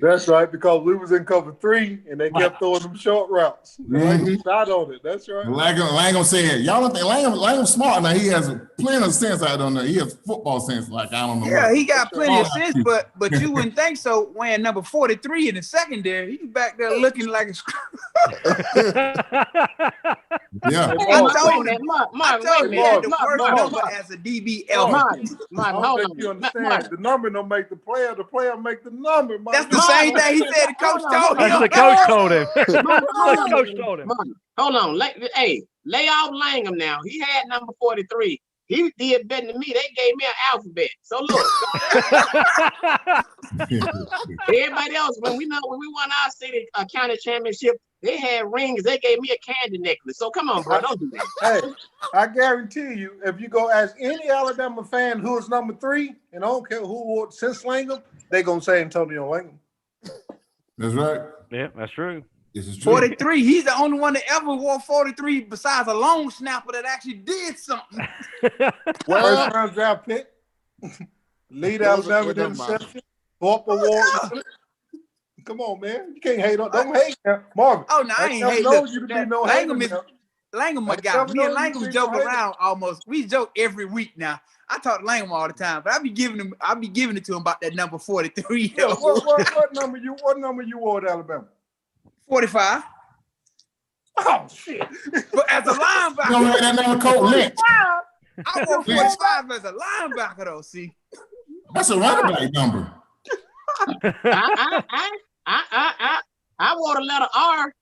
That's right, because we was in cover 3 and they kept throwing them short routes. Shot on it. That's right. Langham said, y'all don't think Langham's smart now. He has plenty of sense out on there. He has football sense, like I don't know. Yeah, he got plenty of sense, but you wouldn't think so. Wearing number 43 in the secondary, he's back there looking like a yeah. I told him he had the worst number as a DB ever. You understand? The number don't make the player make the number. That's the same thing he said the coach told him. That's the coach told him. The coach told him. Hold on. Lay off Langham now. He had number 43. He did better than me. They gave me an alphabet. So look. Everybody else, when we won our city county championship, they had rings. They gave me a candy necklace. So come on, bro. Don't do that. Hey, I guarantee you, if you go ask any Alabama fan who is number 3, and I don't care who wore since Langham, they're going to say Antonio Langham. That's right. Yeah, that's true. This is true. 43. He's the only one that ever wore 43 besides a long snapper that actually did something. First round draft pick. Lead Alabama with interception. Harper Award. Come on, man. You can't hate on. Don't hate Marvin. Oh, no, I ain't hating. Langham my guy. Me and Langham joke around almost. We joke every week now. I talk to Langham all the time, but I be giving it to him about that number 43. What number you wore at Alabama? 45. Oh shit! But as a linebacker, You know that number, Colt Lynch. I wore 45 as a linebacker though. See, That's a running back number. I wore the letter R.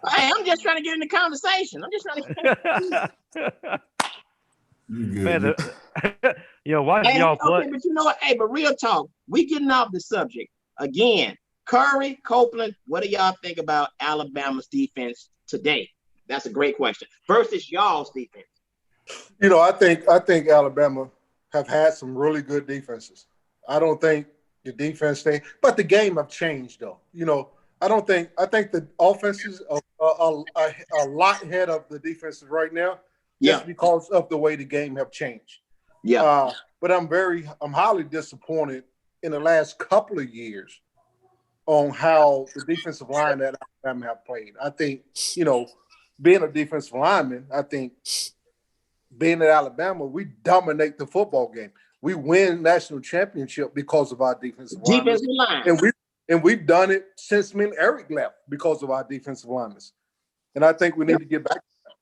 Hey, I'm just trying to get in the conversation. I'm just trying to. Man, watching y'all play. But you know what? Hey, but real talk, we getting off the subject again. Curry, Copeland, what do y'all think about Alabama's defense today? That's a great question. Versus y'all's defense. You know, I think Alabama have had some really good defenses. I don't think the defense but the game have changed though. You know, I think the offenses are a lot ahead of the defenses right now, just because of the way the game have changed. Yeah. But I'm highly disappointed in the last couple of years on how the defensive line that Alabama have played. I think, you know, being a defensive lineman, I think being at Alabama, we dominate the football game. We win national championship because of our defensive line. And we've done it since me and Eric left because of our defensive linemen. And I think we need to get back to that.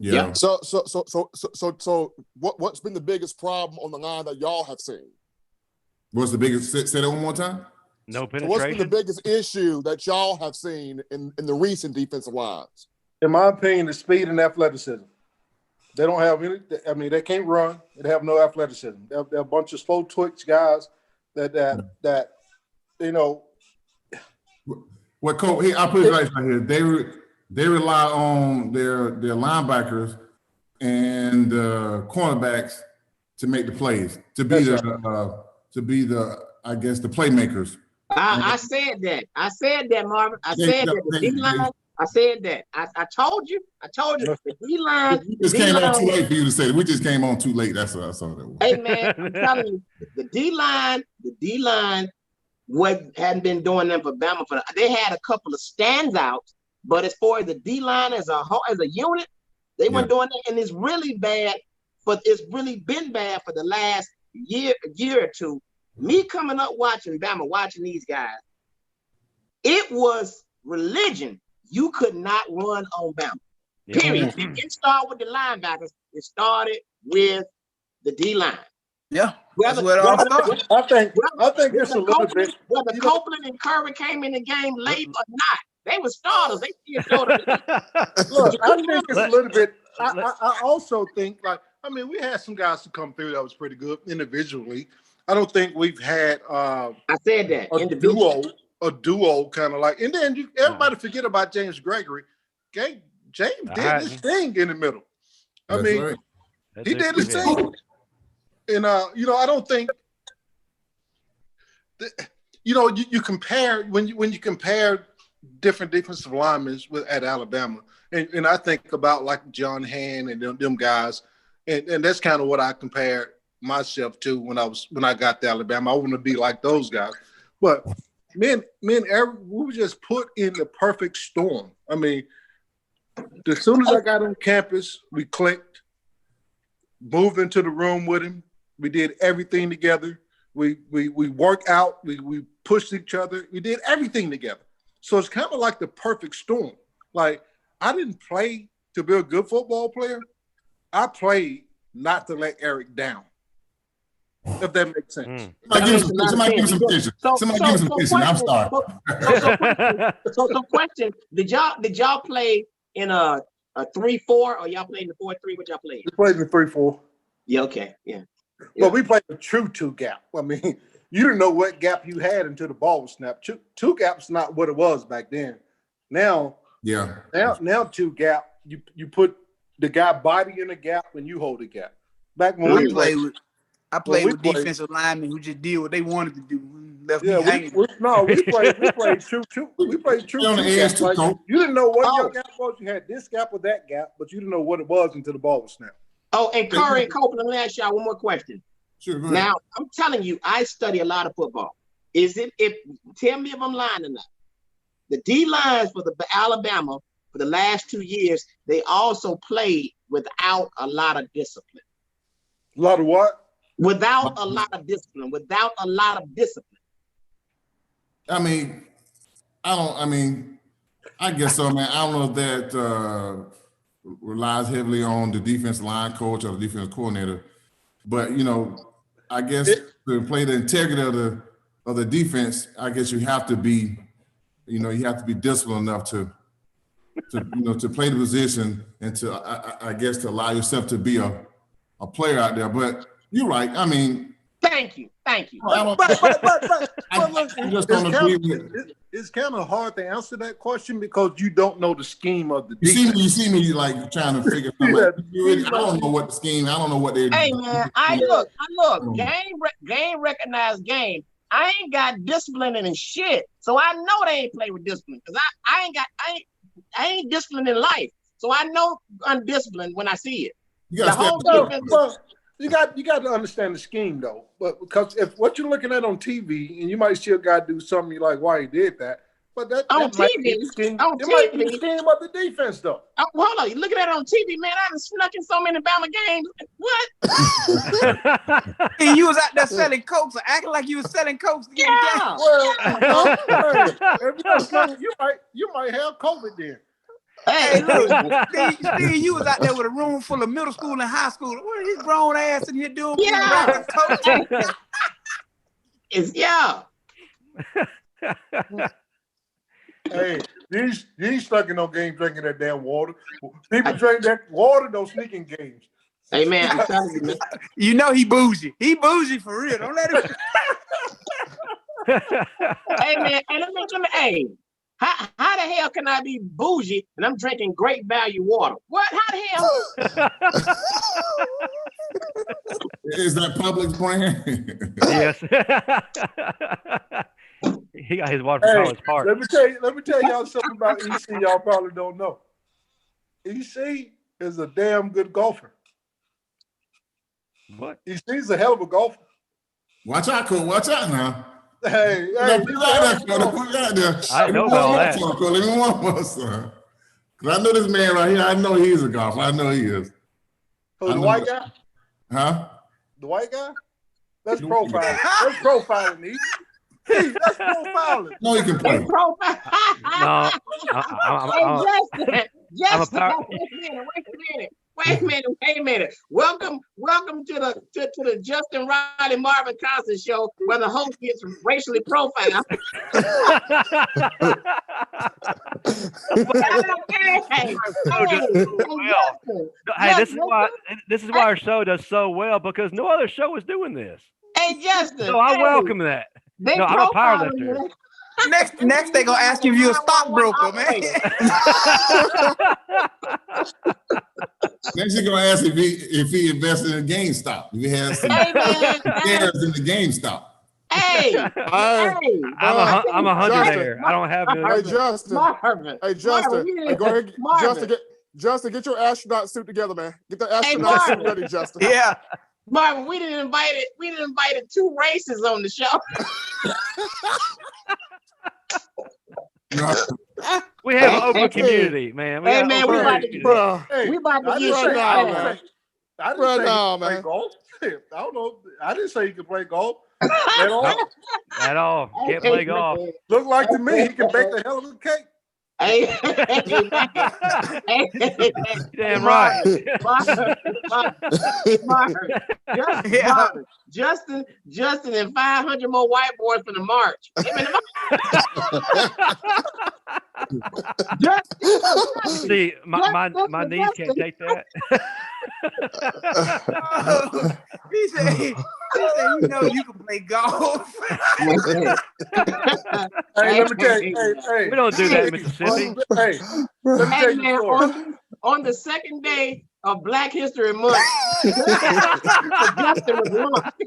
Yeah. So what's been the biggest problem on the line that y'all have seen? What's the biggest? Say that one more time. No penetration. So what's been the biggest issue that y'all have seen in the recent defensive lines? In my opinion, the speed and athleticism. They don't have any. I mean, they can't run. They have no athleticism. They're a bunch of slow twitch guys that you know. What Coach? I'll put it right here. They rely on their linebackers and cornerbacks to make the plays, to be the I guess the playmakers. I said that, Marvin. I said that the D-line. I said that. I told you. The D-line. We just came on too late for you to say that. We just came on too late. That's what I saw that was. Hey, man, I'm telling you, the D-line, hadn't been doing them for Bama. They had a couple of standouts, but as far as the D-line as a whole, as a unit, they weren't doing that. And it's really bad, but it's really been bad for the last year or two. Me coming up watching Bama, watching these guys, it was religion. You could not run on Bama. Period. It didn't start with the linebackers. It started with the D-line. Yeah, that's what I think it's a little bit. Whether Copeland and Curry came in the game late or not, they were starters. They still showed up. Look, I think it's a little bit. I also think, we had some guys to come through that was pretty good individually. I don't think we've had. I said that a duo kind of like, and then everybody forget about James Gregory. James did his thing in the middle. He did his thing. And I don't think you compare when you compare different defensive linemen at Alabama, and I think about like John Hand and them guys, and that's kind of what I compared myself to when I got to Alabama. I want to be like those guys, but me and Eric, we were just put in the perfect storm. I mean, as soon as I got on campus, we clicked, moved into the room with him. We did everything together. We worked out. We pushed each other. We did everything together. So it's kind of like the perfect storm. Like, I didn't play to be a good football player. I played not to let Eric down. If that makes sense. Somebody give him some picture. Somebody give him some picture. I'm sorry. So question: Did y'all play in a 3-4 or y'all played in the 4-3? What y'all played? We played in the 3-4. Yeah. Okay. Yeah. Well, we played a true two gap. I mean, you didn't know what gap you had until the ball was snapped. Two gap's not what it was back then. Now, now two gap. You put the guy body in the gap and you hold the gap. Back when we played with. I played with defensive linemen who just did what they wanted to do. We played true. We played true. Like, you didn't know what your gap was. You had this gap or that gap, but you didn't know what it was until the ball was snapped. Oh, and Curry and Copeland, let me ask y'all one more question. Sure. Now, I'm telling you, I study a lot of football. Tell me if I'm lying or not. The D-lines for the Alabama for the last 2 years, they also played without a lot of discipline. A lot of what? Without a lot of discipline. I mean, I guess so, man. I don't know if that relies heavily on the defensive line coach or the defensive coordinator, but I guess to play the integrity of the defense, I guess you have to be, you have to be disciplined enough to play the position and to I guess to allow yourself to be a player out there. But you're right. I mean, thank you. But look, it's kind of hard to answer that question because you don't know the scheme of the defense. You see me like trying to figure something out. I don't know what the scheme. I don't know what they're doing. Hey man, I look. Game recognized game. I ain't got discipline in shit, so I know they ain't play with discipline because I ain't disciplined in life, so I know undisciplined when I see it. You got to understand the scheme though, but because if what you're looking at on TV and you might still got to do something, you're like, why he did that? But that on might TV, be the scheme. on It TV. might be the scheme of the defense though. Hold on, you looking at it on TV, man. I done snuck in so many Bama games. What? And you was out there selling cokes or acting like you was selling cokes to get Yeah. You might have COVID then. Hey, look, Steve, you was out there with a room full of middle school and high school. What are these grown ass in here doing? Yeah. Hey, these stuck in no game drinking that damn water. People drink that water, don't sneak in games. Hey man, I'm telling you, man. You know he bougie. He bougie for real. Don't let him. Hey man, hey, let me hey. How the hell can I be bougie and I'm drinking great value water? What? How the hell? Is that public brand? Yes. He got his water from College Park. Let me tell y'all something about EC y'all probably don't know. EC is a damn good golfer. What? EC's a hell of a golfer. Watch out, Cole. Watch out now. Hey, put that there. I know about that. Let me one more, son. Because I know this man right here. I know he's a golfer. I know he is. Who, the white guy? Huh? The white guy? That's profiling. That's profiling. That's profiling. No, he can play. No, Justin. Wait a minute. Welcome to the Justin Riley Marvin Constant show where the host gets racially profiled. This is why our show does so well because no other show is doing this. Hey Justin. So I welcome that. No, I'm a powerlifter. Next they gonna ask you if you're a stockbroker, man. Next, you're gonna ask if he invested in GameStop. If he has some shares in the GameStop. Hey, I'm a hundredaire. I don't have Hey Justin. Marvin. Hey Justin. Hey, go ahead, Justin, get your astronaut suit together, man. Get the astronaut suit ready, Justin. Yeah. Marvin, we didn't invited 2 races on the show. We have an open community, man. We about to get I don't know. I didn't say he could play golf at all. At all. Can't play golf. Look like to me he can bake a hell of a cake. Damn right. Justin and 500 more white boys for the march. See, my knees can't take that. He said, you know you can play golf. Hey, let me tell you. Hey, we don't do that in Mississippi. Hey, let me tell you a story. On the second day of Black History Month, Justin was launched.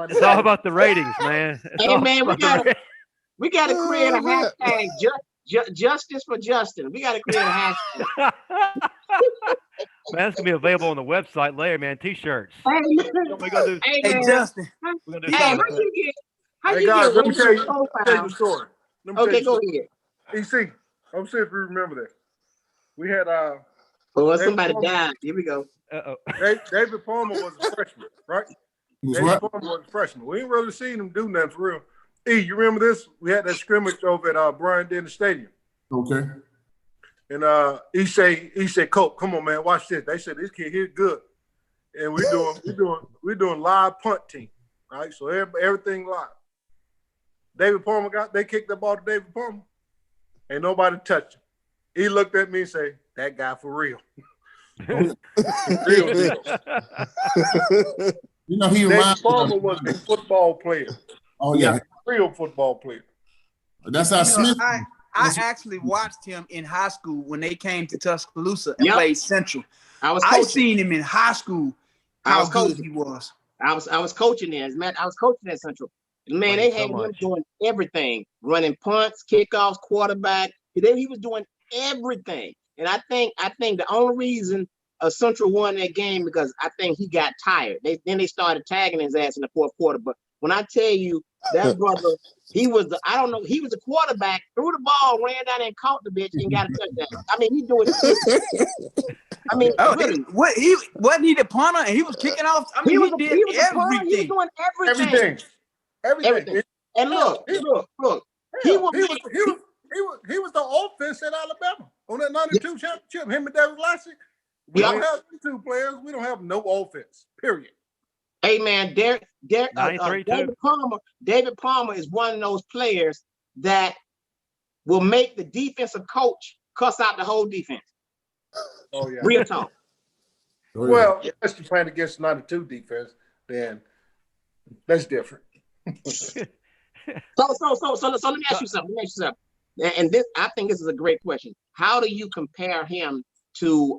It's all about the ratings, man. Hey man, we gotta create a hashtag justice for Justin. We gotta create a hashtag. Man, it's gonna be available on the website later, man. T-shirts. Hey, Justin. We're gonna do how you get let me tell you profile? a story. Okay, go ahead. EC, I'm sure if you remember this. We had Oh, somebody died. Here we go. Uh-oh. David Palmer was a freshman, right? David Palmer was a freshman. We ain't really seen him do nothing for real. You remember this? We had that scrimmage over at Brian Dennis Stadium. Okay. And he said, Cope, come on, man, watch this. They said this kid he's good. And we're doing live punt team. Right? So everything live. David Palmer they kicked the ball to David Palmer. Ain't nobody touched him. He looked at me and said, that guy for real. Real deal. You know, he David Palmer was a football player. Oh, yeah. Real football player. That's how Smith. I actually watched him in high school when they came to Tuscaloosa and played Central. I seen him in high school. How good he was. I was coaching there. I was coaching at Central. Man, they had him doing everything, running punts, kickoffs, quarterback. He was doing everything. And I think the only reason Central won that game because I think he got tired. Then they started tagging his ass in the fourth quarter. But when I tell you that brother, he was the quarterback, threw the ball, ran down and caught the bitch and got a touchdown. I mean, he doing it. I mean, really. Wasn't he the punter and he was kicking off? I mean, he did everything. He was doing everything. And look. He was the offense at Alabama on that 92 championship. Him and David Lassie. We don't have two players. We don't have no offense. Period. Hey man, David Palmer is one of those players that will make the defensive coach cuss out the whole defense. Oh yeah, real talk. Well, unless you're playing against 92 defense, then that's different. So let me ask you something. And this, I think this is a great question. How do you compare him to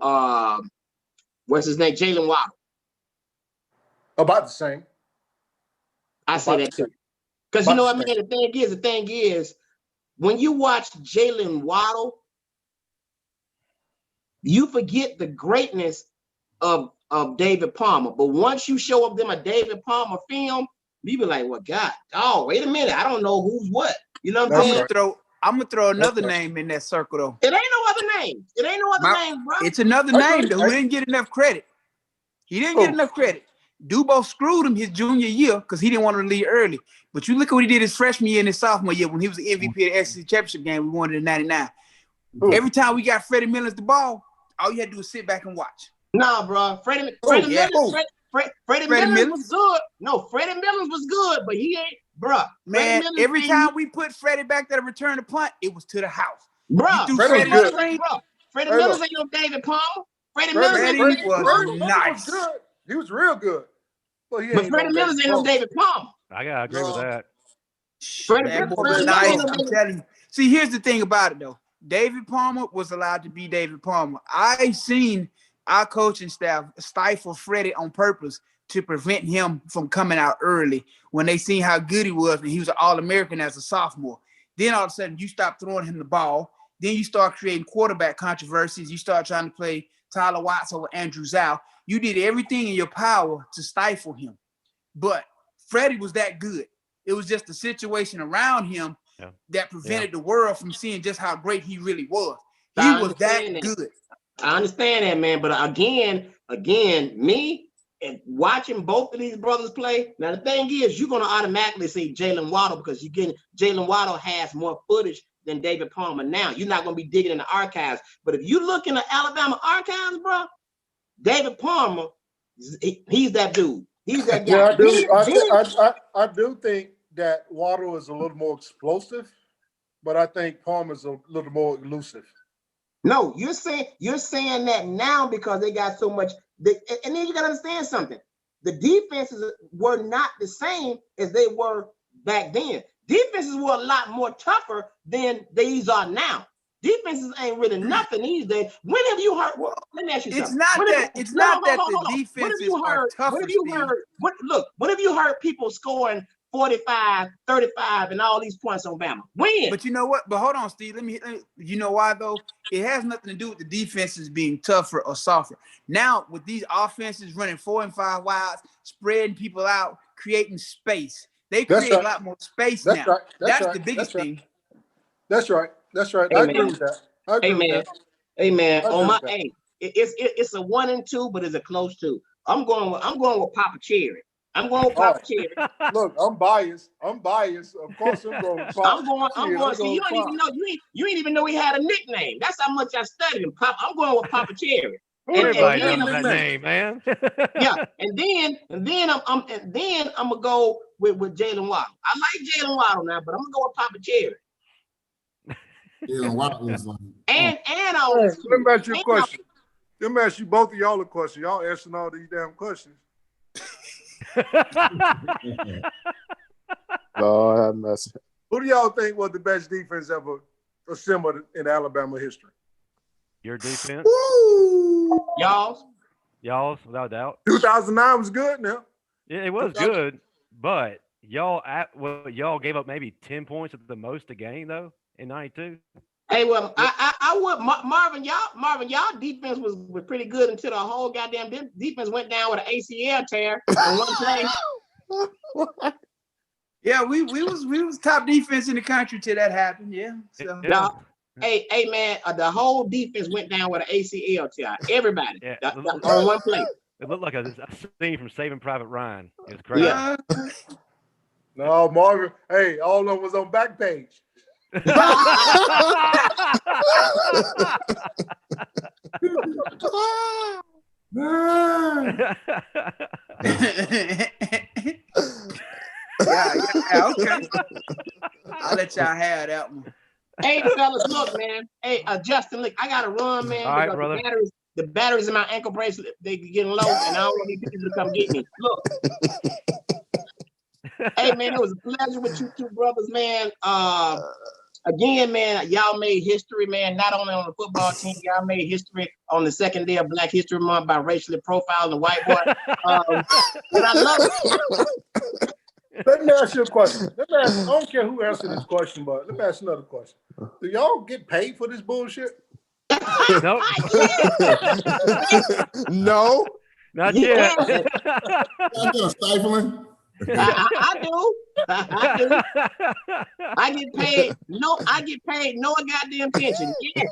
what's his name, Jalen Waddle? About the same. I say that too. Because you know what I mean? The thing is, when you watch Jalen Waddle, you forget the greatness of David Palmer. But once you show up them a David Palmer film, you be like, well, God, wait a minute. I don't know who's what. You know what I'm saying? I'm gonna throw another name in that circle though. It ain't no other name. Name, bro. It's another name though. Who didn't get enough credit. He didn't get enough credit. Dubo screwed him his junior year because he didn't want to leave early. But you look at what he did his freshman year and his sophomore year when he was the MVP of the SEC championship game. We won it in '99. Every time we got Freddie Mills the ball, all you had to do was sit back and watch. Nah, bro. Freddie Mills was good. No, Freddie Mills was good, but he ain't, bro. Man, every time we put Freddie back there to return the punt, it was to the house. Bro, Freddie Mills ain't no David Palmer. Freddie was nice. He was real good. But Freddie Mills ain't no David Palmer. I gotta agree with that. That boy was nice. I'm telling you. See, here's the thing about it though. David Palmer was allowed to be David Palmer. I seen our coaching staff stifle Freddie on purpose to prevent him from coming out early when they seen how good he was and he was an All-American as a sophomore. Then all of a sudden you stop throwing him the ball. Then you start creating quarterback controversies. You start trying to play Tyler Watts over Andrew Zhao. You did everything in your power to stifle him. But Freddie was that good. It was just the situation around him that prevented the world from seeing just how great he really was. He was that good. I understand that, man. But again, me and watching both of these brothers play. Now the thing is, you're gonna automatically see Jalen Waddle because Jalen Waddle has more footage than David Palmer. Now you're not gonna be digging in the archives. But if you look in the Alabama archives, bro, David Palmer, he's that dude. He's that guy. Yeah, I do think that Waddle is a little more explosive, but I think Palmer's a little more elusive. No, you're saying that now because they got so much. And then you gotta understand something. The defenses were not the same as they were back then. Defenses were a lot more tougher than these are now. Defenses ain't really nothing these days. When have you heard? Well, let me ask you something. It's not that the defenses are tougher. When have you heard people scoring 45, 35, and all these points on Bama? When? But you know what? But hold on, Steve. You know why though? It has nothing to do with the defenses being tougher or softer. Now with these offenses running 4 and 5 wides, spreading people out, creating space. They create a lot more space now. That's the biggest thing. That's right. I agree with that. Hey man, it's a 1 and 2, but it's a close 2. I'm going with Papa Cherry. I'm going with Papa Cherry. Look, I'm biased. Of course, I'm going with Papa. I'm going. See, you don't even know. You ain't even know he had a nickname. That's how much I studied him. I'm going with Papa Cherry. Everybody knows that name, man. Yeah, and then I'm gonna go with Jalen Waddle. I like Jalen Waddle now, but I'm gonna go with Papa Cherry. Jalen Waddle was like, And let me ask you a question. Let me ask you both of y'all a question. Y'all answering all these damn questions. Lord have mercy. Who do y'all think was the best defense ever assembled in Alabama history? Your defense? Y'all's, without doubt. 2009 was good now. Yeah, it was good, but y'all gave up maybe 10 points at the most a game though in '92. Hey, well, I would Marvin, y'all defense was pretty good until the whole goddamn defense went down with an ACL tear in one play. Yeah, we was top defense in the country till that happened. Yeah. So. Yeah. Hey, man, the whole defense went down with an ACL tear. Everybody, on one play. It looked like a scene from Saving Private Ryan. It was crazy. Yeah. No, Marvin. Hey, all of them was on back page. Yeah, okay. I'll let y'all have that one. Hey, fellas, look, man. Hey, Justin, look, I gotta run, man. All right, brother. The batteries in my ankle bracelet, they getting low, and I don't want these people to come get me. Look. Hey, man, it was a pleasure with you two brothers, man. Again, man, y'all made history, man. Not only on the football team, y'all made history on the second day of Black History Month by racially profiling the white boy. And I love it. Let me ask you a question. I don't care who answered this question, but let me ask another question. Do y'all get paid for this bullshit? Nope. No. Not yet. I'm just stifling. I do. I get paid. No, I get paid no goddamn pension. Yes.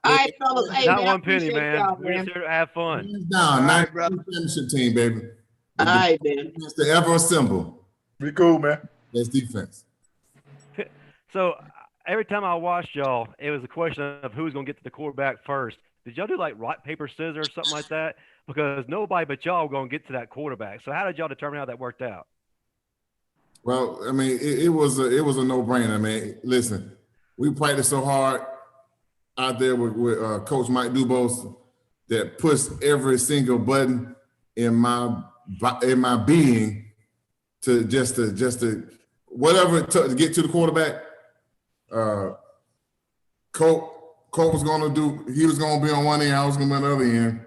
All right, fellas. Hey, Not man, one penny, man. Y'all, We're just here to have fun. Down, right, brother. Championship team, baby. All right, man. It's the ever assemble. Be cool, man. That's defense. So every time I watched y'all, it was a question of who's going to get to the quarterback first. Did y'all do like rock, paper, scissors or something like that? Because nobody but y'all were going to get to that quarterback. So how did y'all determine how that worked out? Well, I mean, it was a no-brainer, man. Listen, we practiced so hard out there with Coach Mike Dubose that pushed every single button in my being to just to whatever it took to get to the quarterback. Colt was going to do. He was going to be on one end. I was going to be on the other end.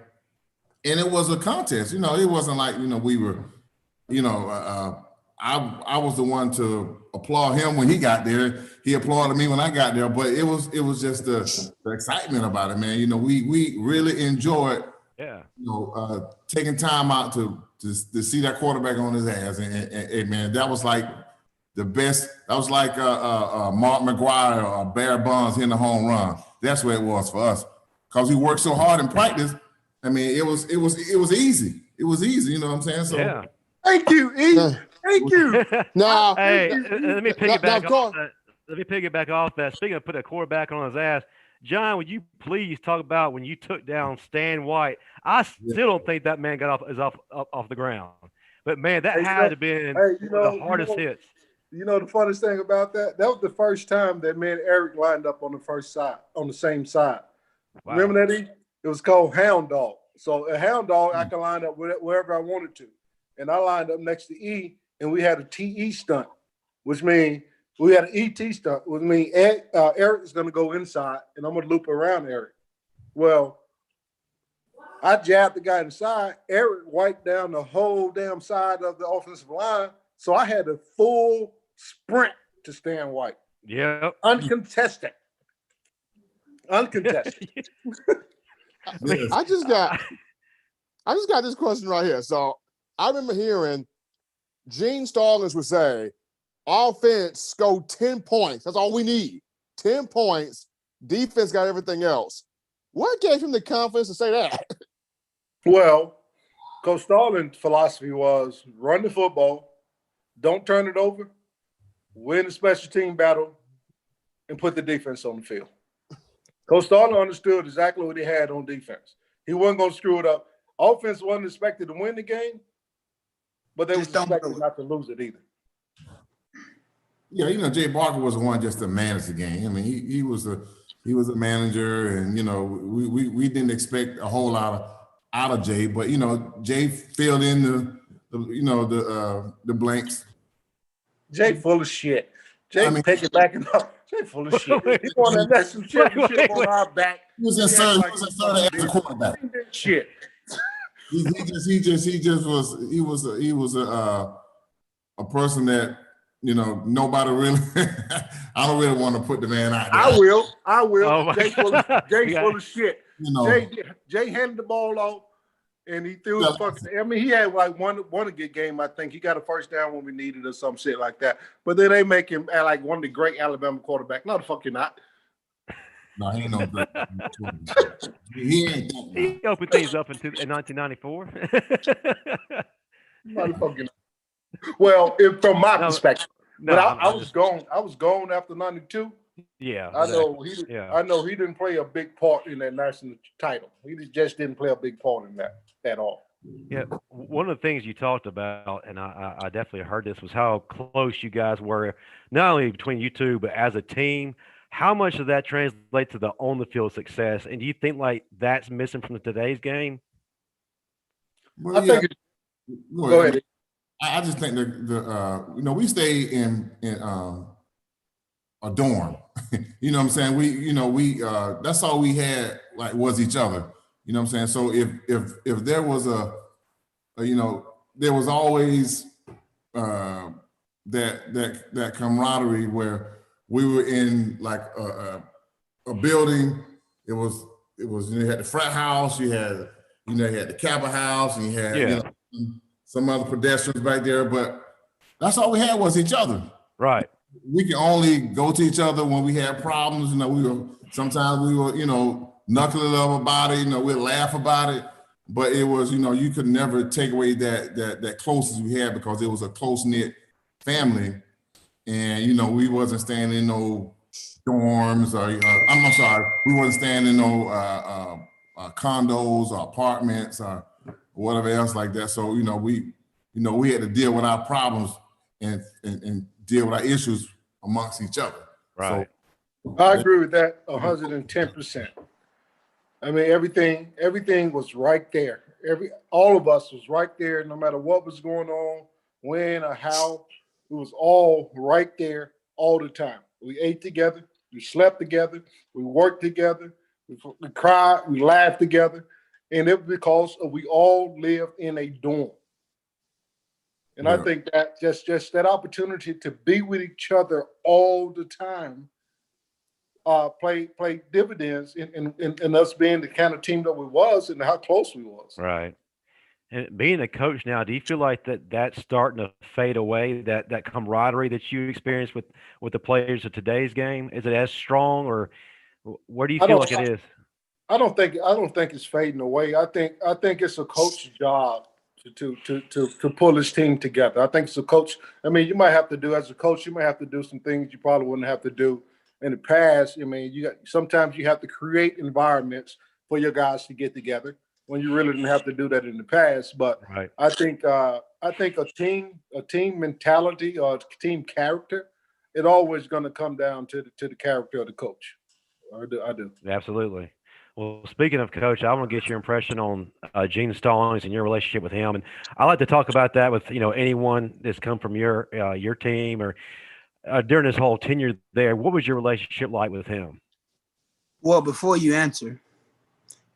And it was a contest, it wasn't like, we were, I was the one to applaud him when he got there. He applauded me when I got there, but it was just the excitement about it, man. We really enjoyed, taking time out to see that quarterback on his ass. And man, that was like the best. That was like Mark McGuire or Barry Bonds hitting a home run. That's what it was for us, because we worked so hard in practice. I mean, it was easy. It was easy, you know what I'm saying? So yeah. Thank you, E. Thank you. Now, hey, let me piggyback off that. Let me piggyback off that. Speaking of putting a quarterback on his ass, John, would you please talk about when you took down Stan White? I still don't think that man got off the ground. But man, that had to have been the hardest hits. The funniest thing about that was the first time that me and Eric lined up on the same side. Wow. Remember that, E? It was called Hound Dog. So a Hound Dog, I could line up wherever I wanted to. And I lined up next to E, and we had a TE stunt, which means we had an ET stunt, which means Eric is going to go inside, and I'm going to loop around Eric. Well, I jabbed the guy inside. Eric wiped down the whole damn side of the offensive line, so I had a full sprint to Stan White. Yep. Uncontested. I just got this question right here. So I remember hearing Gene Stallings would say, offense score 10 points. That's all we need. 10 points, defense got everything else. What gave him the confidence to say that? Well, Coach Starling's philosophy was run the football, don't turn it over, win the special team battle, and put the defense on the field. Coach Starling understood exactly what he had on defense. He wasn't going to screw it up. Offense wasn't expected to win the game, but they was expected not to lose it either. Yeah, you know, Jay Barker was the one just to manage the game. I mean, he was a manager, and you know, we didn't expect a whole lot out of Jay, but you know, Jay filled in the blanks. Jay full of shit. Jay, take it back and up. Jay full of shit. He wanted that national championship on our back. He was inserted as a quarterback. Shit. He was a person that, you know, nobody really. I don't really want to put the man out there. I will. Oh, Jay full of shit. You know, Jay handed the ball off, and he threw his fucking. I mean, he had like one good game. I think he got a first down when we needed or some shit like that. But then they make him act like one of the great Alabama quarterbacks. No, the fuck you're not. No, he ain't no great. He ain't that. He opened things up in 1994. Motherfucking. Well, from my perspective, but I was gone. I was gone after '92. Yeah, I know he didn't play a big part in that national title. He just didn't play a big part in that at all. Yeah, one of the things you talked about, and I definitely heard this, was how close you guys were, not only between you two, but as a team. How much does that translate to the on-the-field success? And do you think like that's missing from today's game? Well, I think. Go ahead. I just think you know, we stay in a dorm. You know what I'm saying? We that's all we had, like, was each other. You know what I'm saying? So if there was you know, there was always that camaraderie where we were in like a building. It was you had the frat house, you had the Kappa house, and you had you know, some other pedestrians back there, but that's all we had was each other. Right. We can only go to each other when we had problems. You know, sometimes we were, you know, knuckling up about it. You know, we'd laugh about it, but it was, you know, you could never take away that closeness we had, because it was a close knit family. And, you know, we wasn't staying in no dorms or, I'm sorry, we wasn't staying in no condos or apartments or whatever else like that. So, you know, we had to deal with our problems and deal with our issues amongst each other. Right. So, I agree with that 110%. I mean, everything was right there. All of us was right there, no matter what was going on, when or how. It was all right there all the time. We ate together, we slept together, we worked together, we cried, we laughed together, and it was because we all lived in a dorm. And I think that just that opportunity to be with each other all the time played dividends in us being the kind of team that we was and how close we was. Right. And being a coach now, do you feel like that's starting to fade away, that camaraderie that you experience with the players of today's game? Is it as strong, or where do you feel like it is? I don't think it's fading away. I think it's a coach's job to pull his team together. I think it's a coach. I mean, you might have to do, as a coach, you might have to do some things you probably wouldn't have to do in the past. I mean, sometimes you have to create environments for your guys to get together when you really didn't have to do that in the past. But right. I think a team mentality or team character, it always going to come down to the character of the coach. I do. Absolutely. Well, speaking of coach, I want to get your impression on Gene Stallings and your relationship with him. And I like to talk about that with, you know, anyone that's come from your team or during this whole tenure there. What was your relationship like with him? Well, before you answer,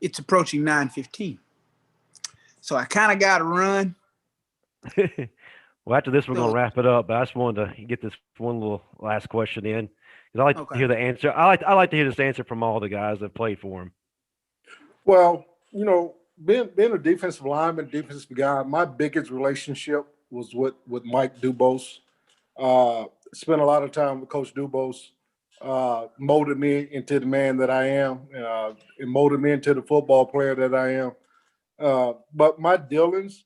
it's approaching 9:15. So I kind of got to run. Well, after this, we're going to wrap it up. But I just wanted to get this one little last question in, because I like to hear the answer. I like to hear this answer from all the guys that played for him. Well, you know, being a defensive lineman, defensive guy, my biggest relationship was with Mike Dubose. Spent a lot of time with Coach Dubose. molded me into the man that I am. It molded me into the football player that I am. But my dealings,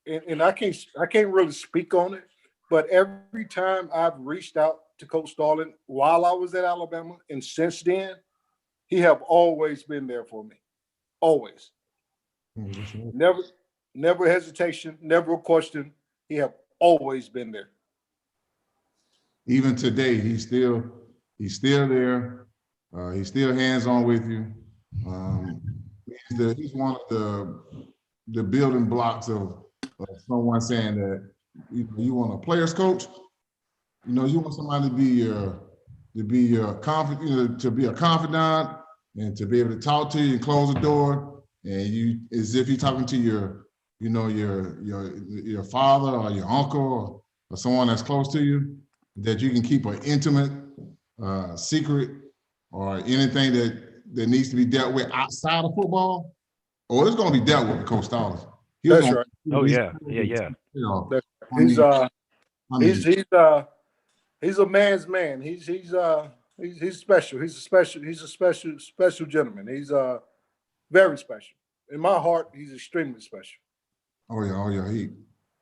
and I can't really speak on it, but every time I've reached out to Coach Starling while I was at Alabama and since then, he have always been there for me. Always. Never hesitation, never a question. He have always been there. Even today, he's still there. He's still hands-on with you. He's one of the building blocks of someone saying that you want a player's coach. You want somebody to be your confidant, to be a confidant, and to be able to talk to you and close the door, and you as if you're talking to your father or your uncle or someone that's close to you, that you can keep an intimate secret or anything that needs to be dealt with outside of football, or it's going to be dealt with Coach Starling. That's right. Oh yeah. He's a man's man. He's special. He's a special gentleman. He's very special. In my heart, he's extremely special. Oh yeah.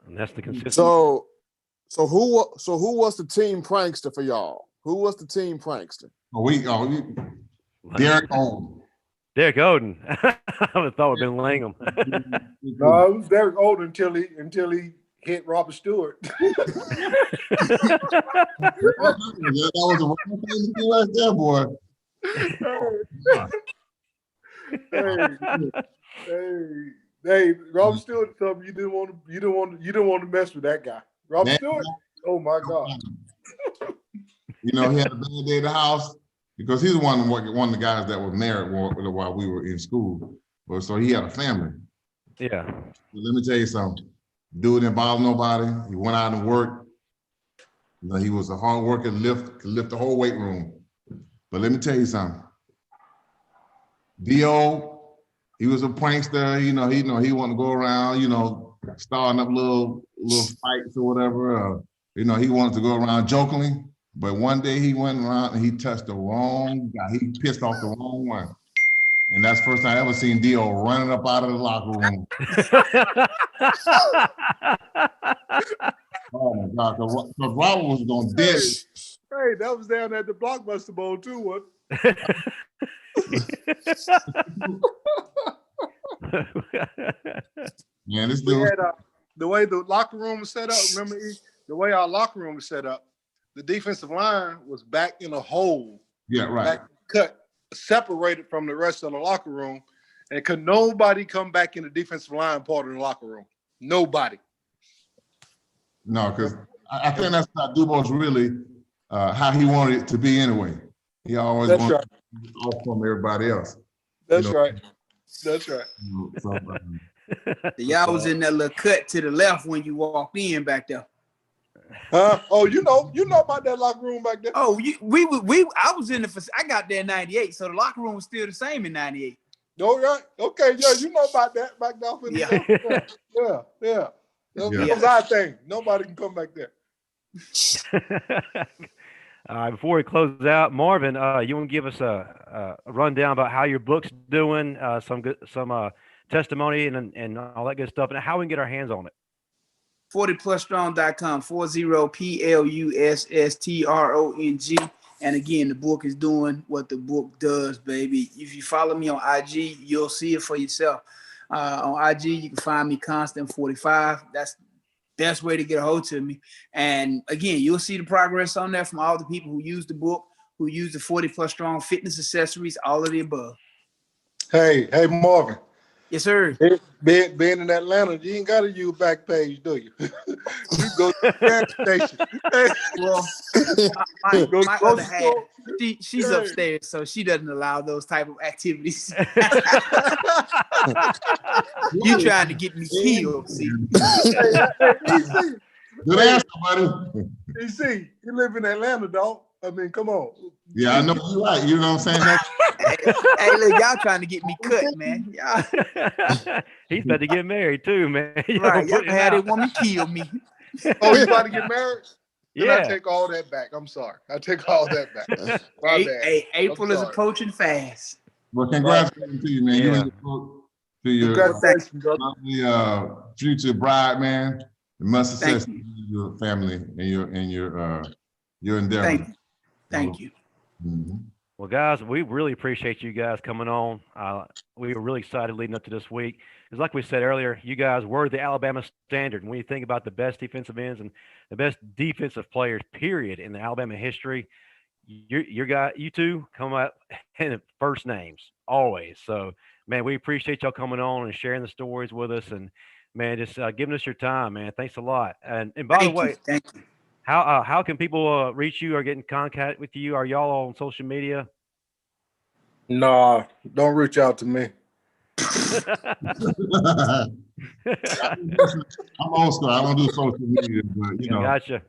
And that's the consistency. So who was the team prankster for y'all? Who was the team prankster? Derek Oden. Derek Oden. I would have thought it would have been Langham. No, it was Derek Oden until he hit Robert Stewart. That was the wrong thing to do right there, boy. Hey, Robert Stewart told me you didn't want to mess with that guy. Robert Stewart? Oh my God. He had a bad day at the house because he's one of the guys that was married while we were in school. But so he had a family. Yeah. Let me tell you something. Dude didn't bother nobody. He went out and worked. He was a hard worker, could lift the whole weight room. But let me tell you something. Dio, he was a prankster. He wanted to go around, starting up little fights or whatever. He wanted to go around jokingly. But one day he went around and he touched the wrong guy. He pissed off the wrong one. And that's the first time I ever seen Dio running up out of the locker room. Oh my God, because Robert was going to dead. Hey, that was down at the Blockbuster Bowl too, wasn't Man, this dude. The way the locker room was set up, remember the way our locker room was set up, the defensive line was back in a hole. Yeah, right. Back cut, separated from the rest of the locker room, and could nobody come back in the defensive line part of the locker room. Nobody. No, because I think that's not Dubois really how he wanted it to be anyway. He always wanted to be off from everybody else. That's right. That's right. Y'all was in that little cut to the left when you walked in back there. Oh, you know about that locker room back there. Oh, I was in I got there in '98, so the locker room was still the same in '98. Oh, right. Okay, yeah, you know about that back there. Yeah. That was our thing. Nobody can come back there. All right, before we close out, Marvin, you want to give us a rundown about how your book's doing, some testimony and all that good stuff, and how we can get our hands on it. 40plusstrong.com, 40PLUSSTRONG. And again, the book is doing what the book does, baby. If you follow me on IG, you'll see it for yourself. On IG, you can find me Constant45. That's the best way to get a hold of me. And again, you'll see the progress on there from all the people who use the book, who use the 40 Plus Strong fitness accessories, all of the above. Hey, Marvin. Yes, sir. Being in Atlanta, you ain't got to use Backpage, do you? You go to the gas station. Well, my other half, she's upstairs, so she doesn't allow those type of activities. You trying to get me killed, see? Good answer, buddy. EC, you live in Atlanta, dog. I mean, come on. Yeah, I know you're right. You know what I'm saying? Hey, look, y'all trying to get me cut, man. Y'all. He's about to get married too, man. Right, y'all had it want me kill me. Oh, you about to get married? Then I take all that back. I'm sorry. I take all that back. My bad. Hey, April is approaching fast. Well, congratulations to you, man. Yeah. You and your Congratulations, brother. lovely future bride, man. And much success Thank to your family and your endeavor. Thank you. Mhm. Well, guys, we really appreciate you guys coming on. We were really excited leading up to this week because, like we said earlier, you guys were the Alabama standard. And when you think about the best defensive ends and the best defensive players, period, in the Alabama history, you two come up in first names always. So, man, we appreciate y'all coming on and sharing the stories with us, and man, just giving us your time, man. Thanks a lot. And by the way, Thank you. how can people reach you or get in contact with you? Are y'all on social media? Nah, don't reach out to me. I'm old school. I don't do social media, but you know, Gotcha.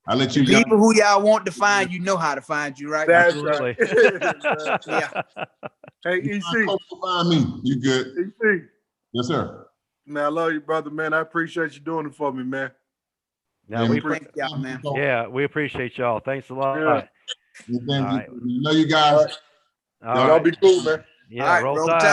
I let you. People who y'all want to find, you know how to find you, right? That's Absolutely. right. Yeah. Hey, EC. Find me. You good? EC. Yes, sir. Man, I love you, brother, man. I appreciate you doing it for me, man. No, Thank y'all, man. yeah, we appreciate y'all. Thanks a lot. Yeah. Thank you. All right. Love you guys. All Y'all right. be cool, man. Yeah, All right, roll roll tide. tide.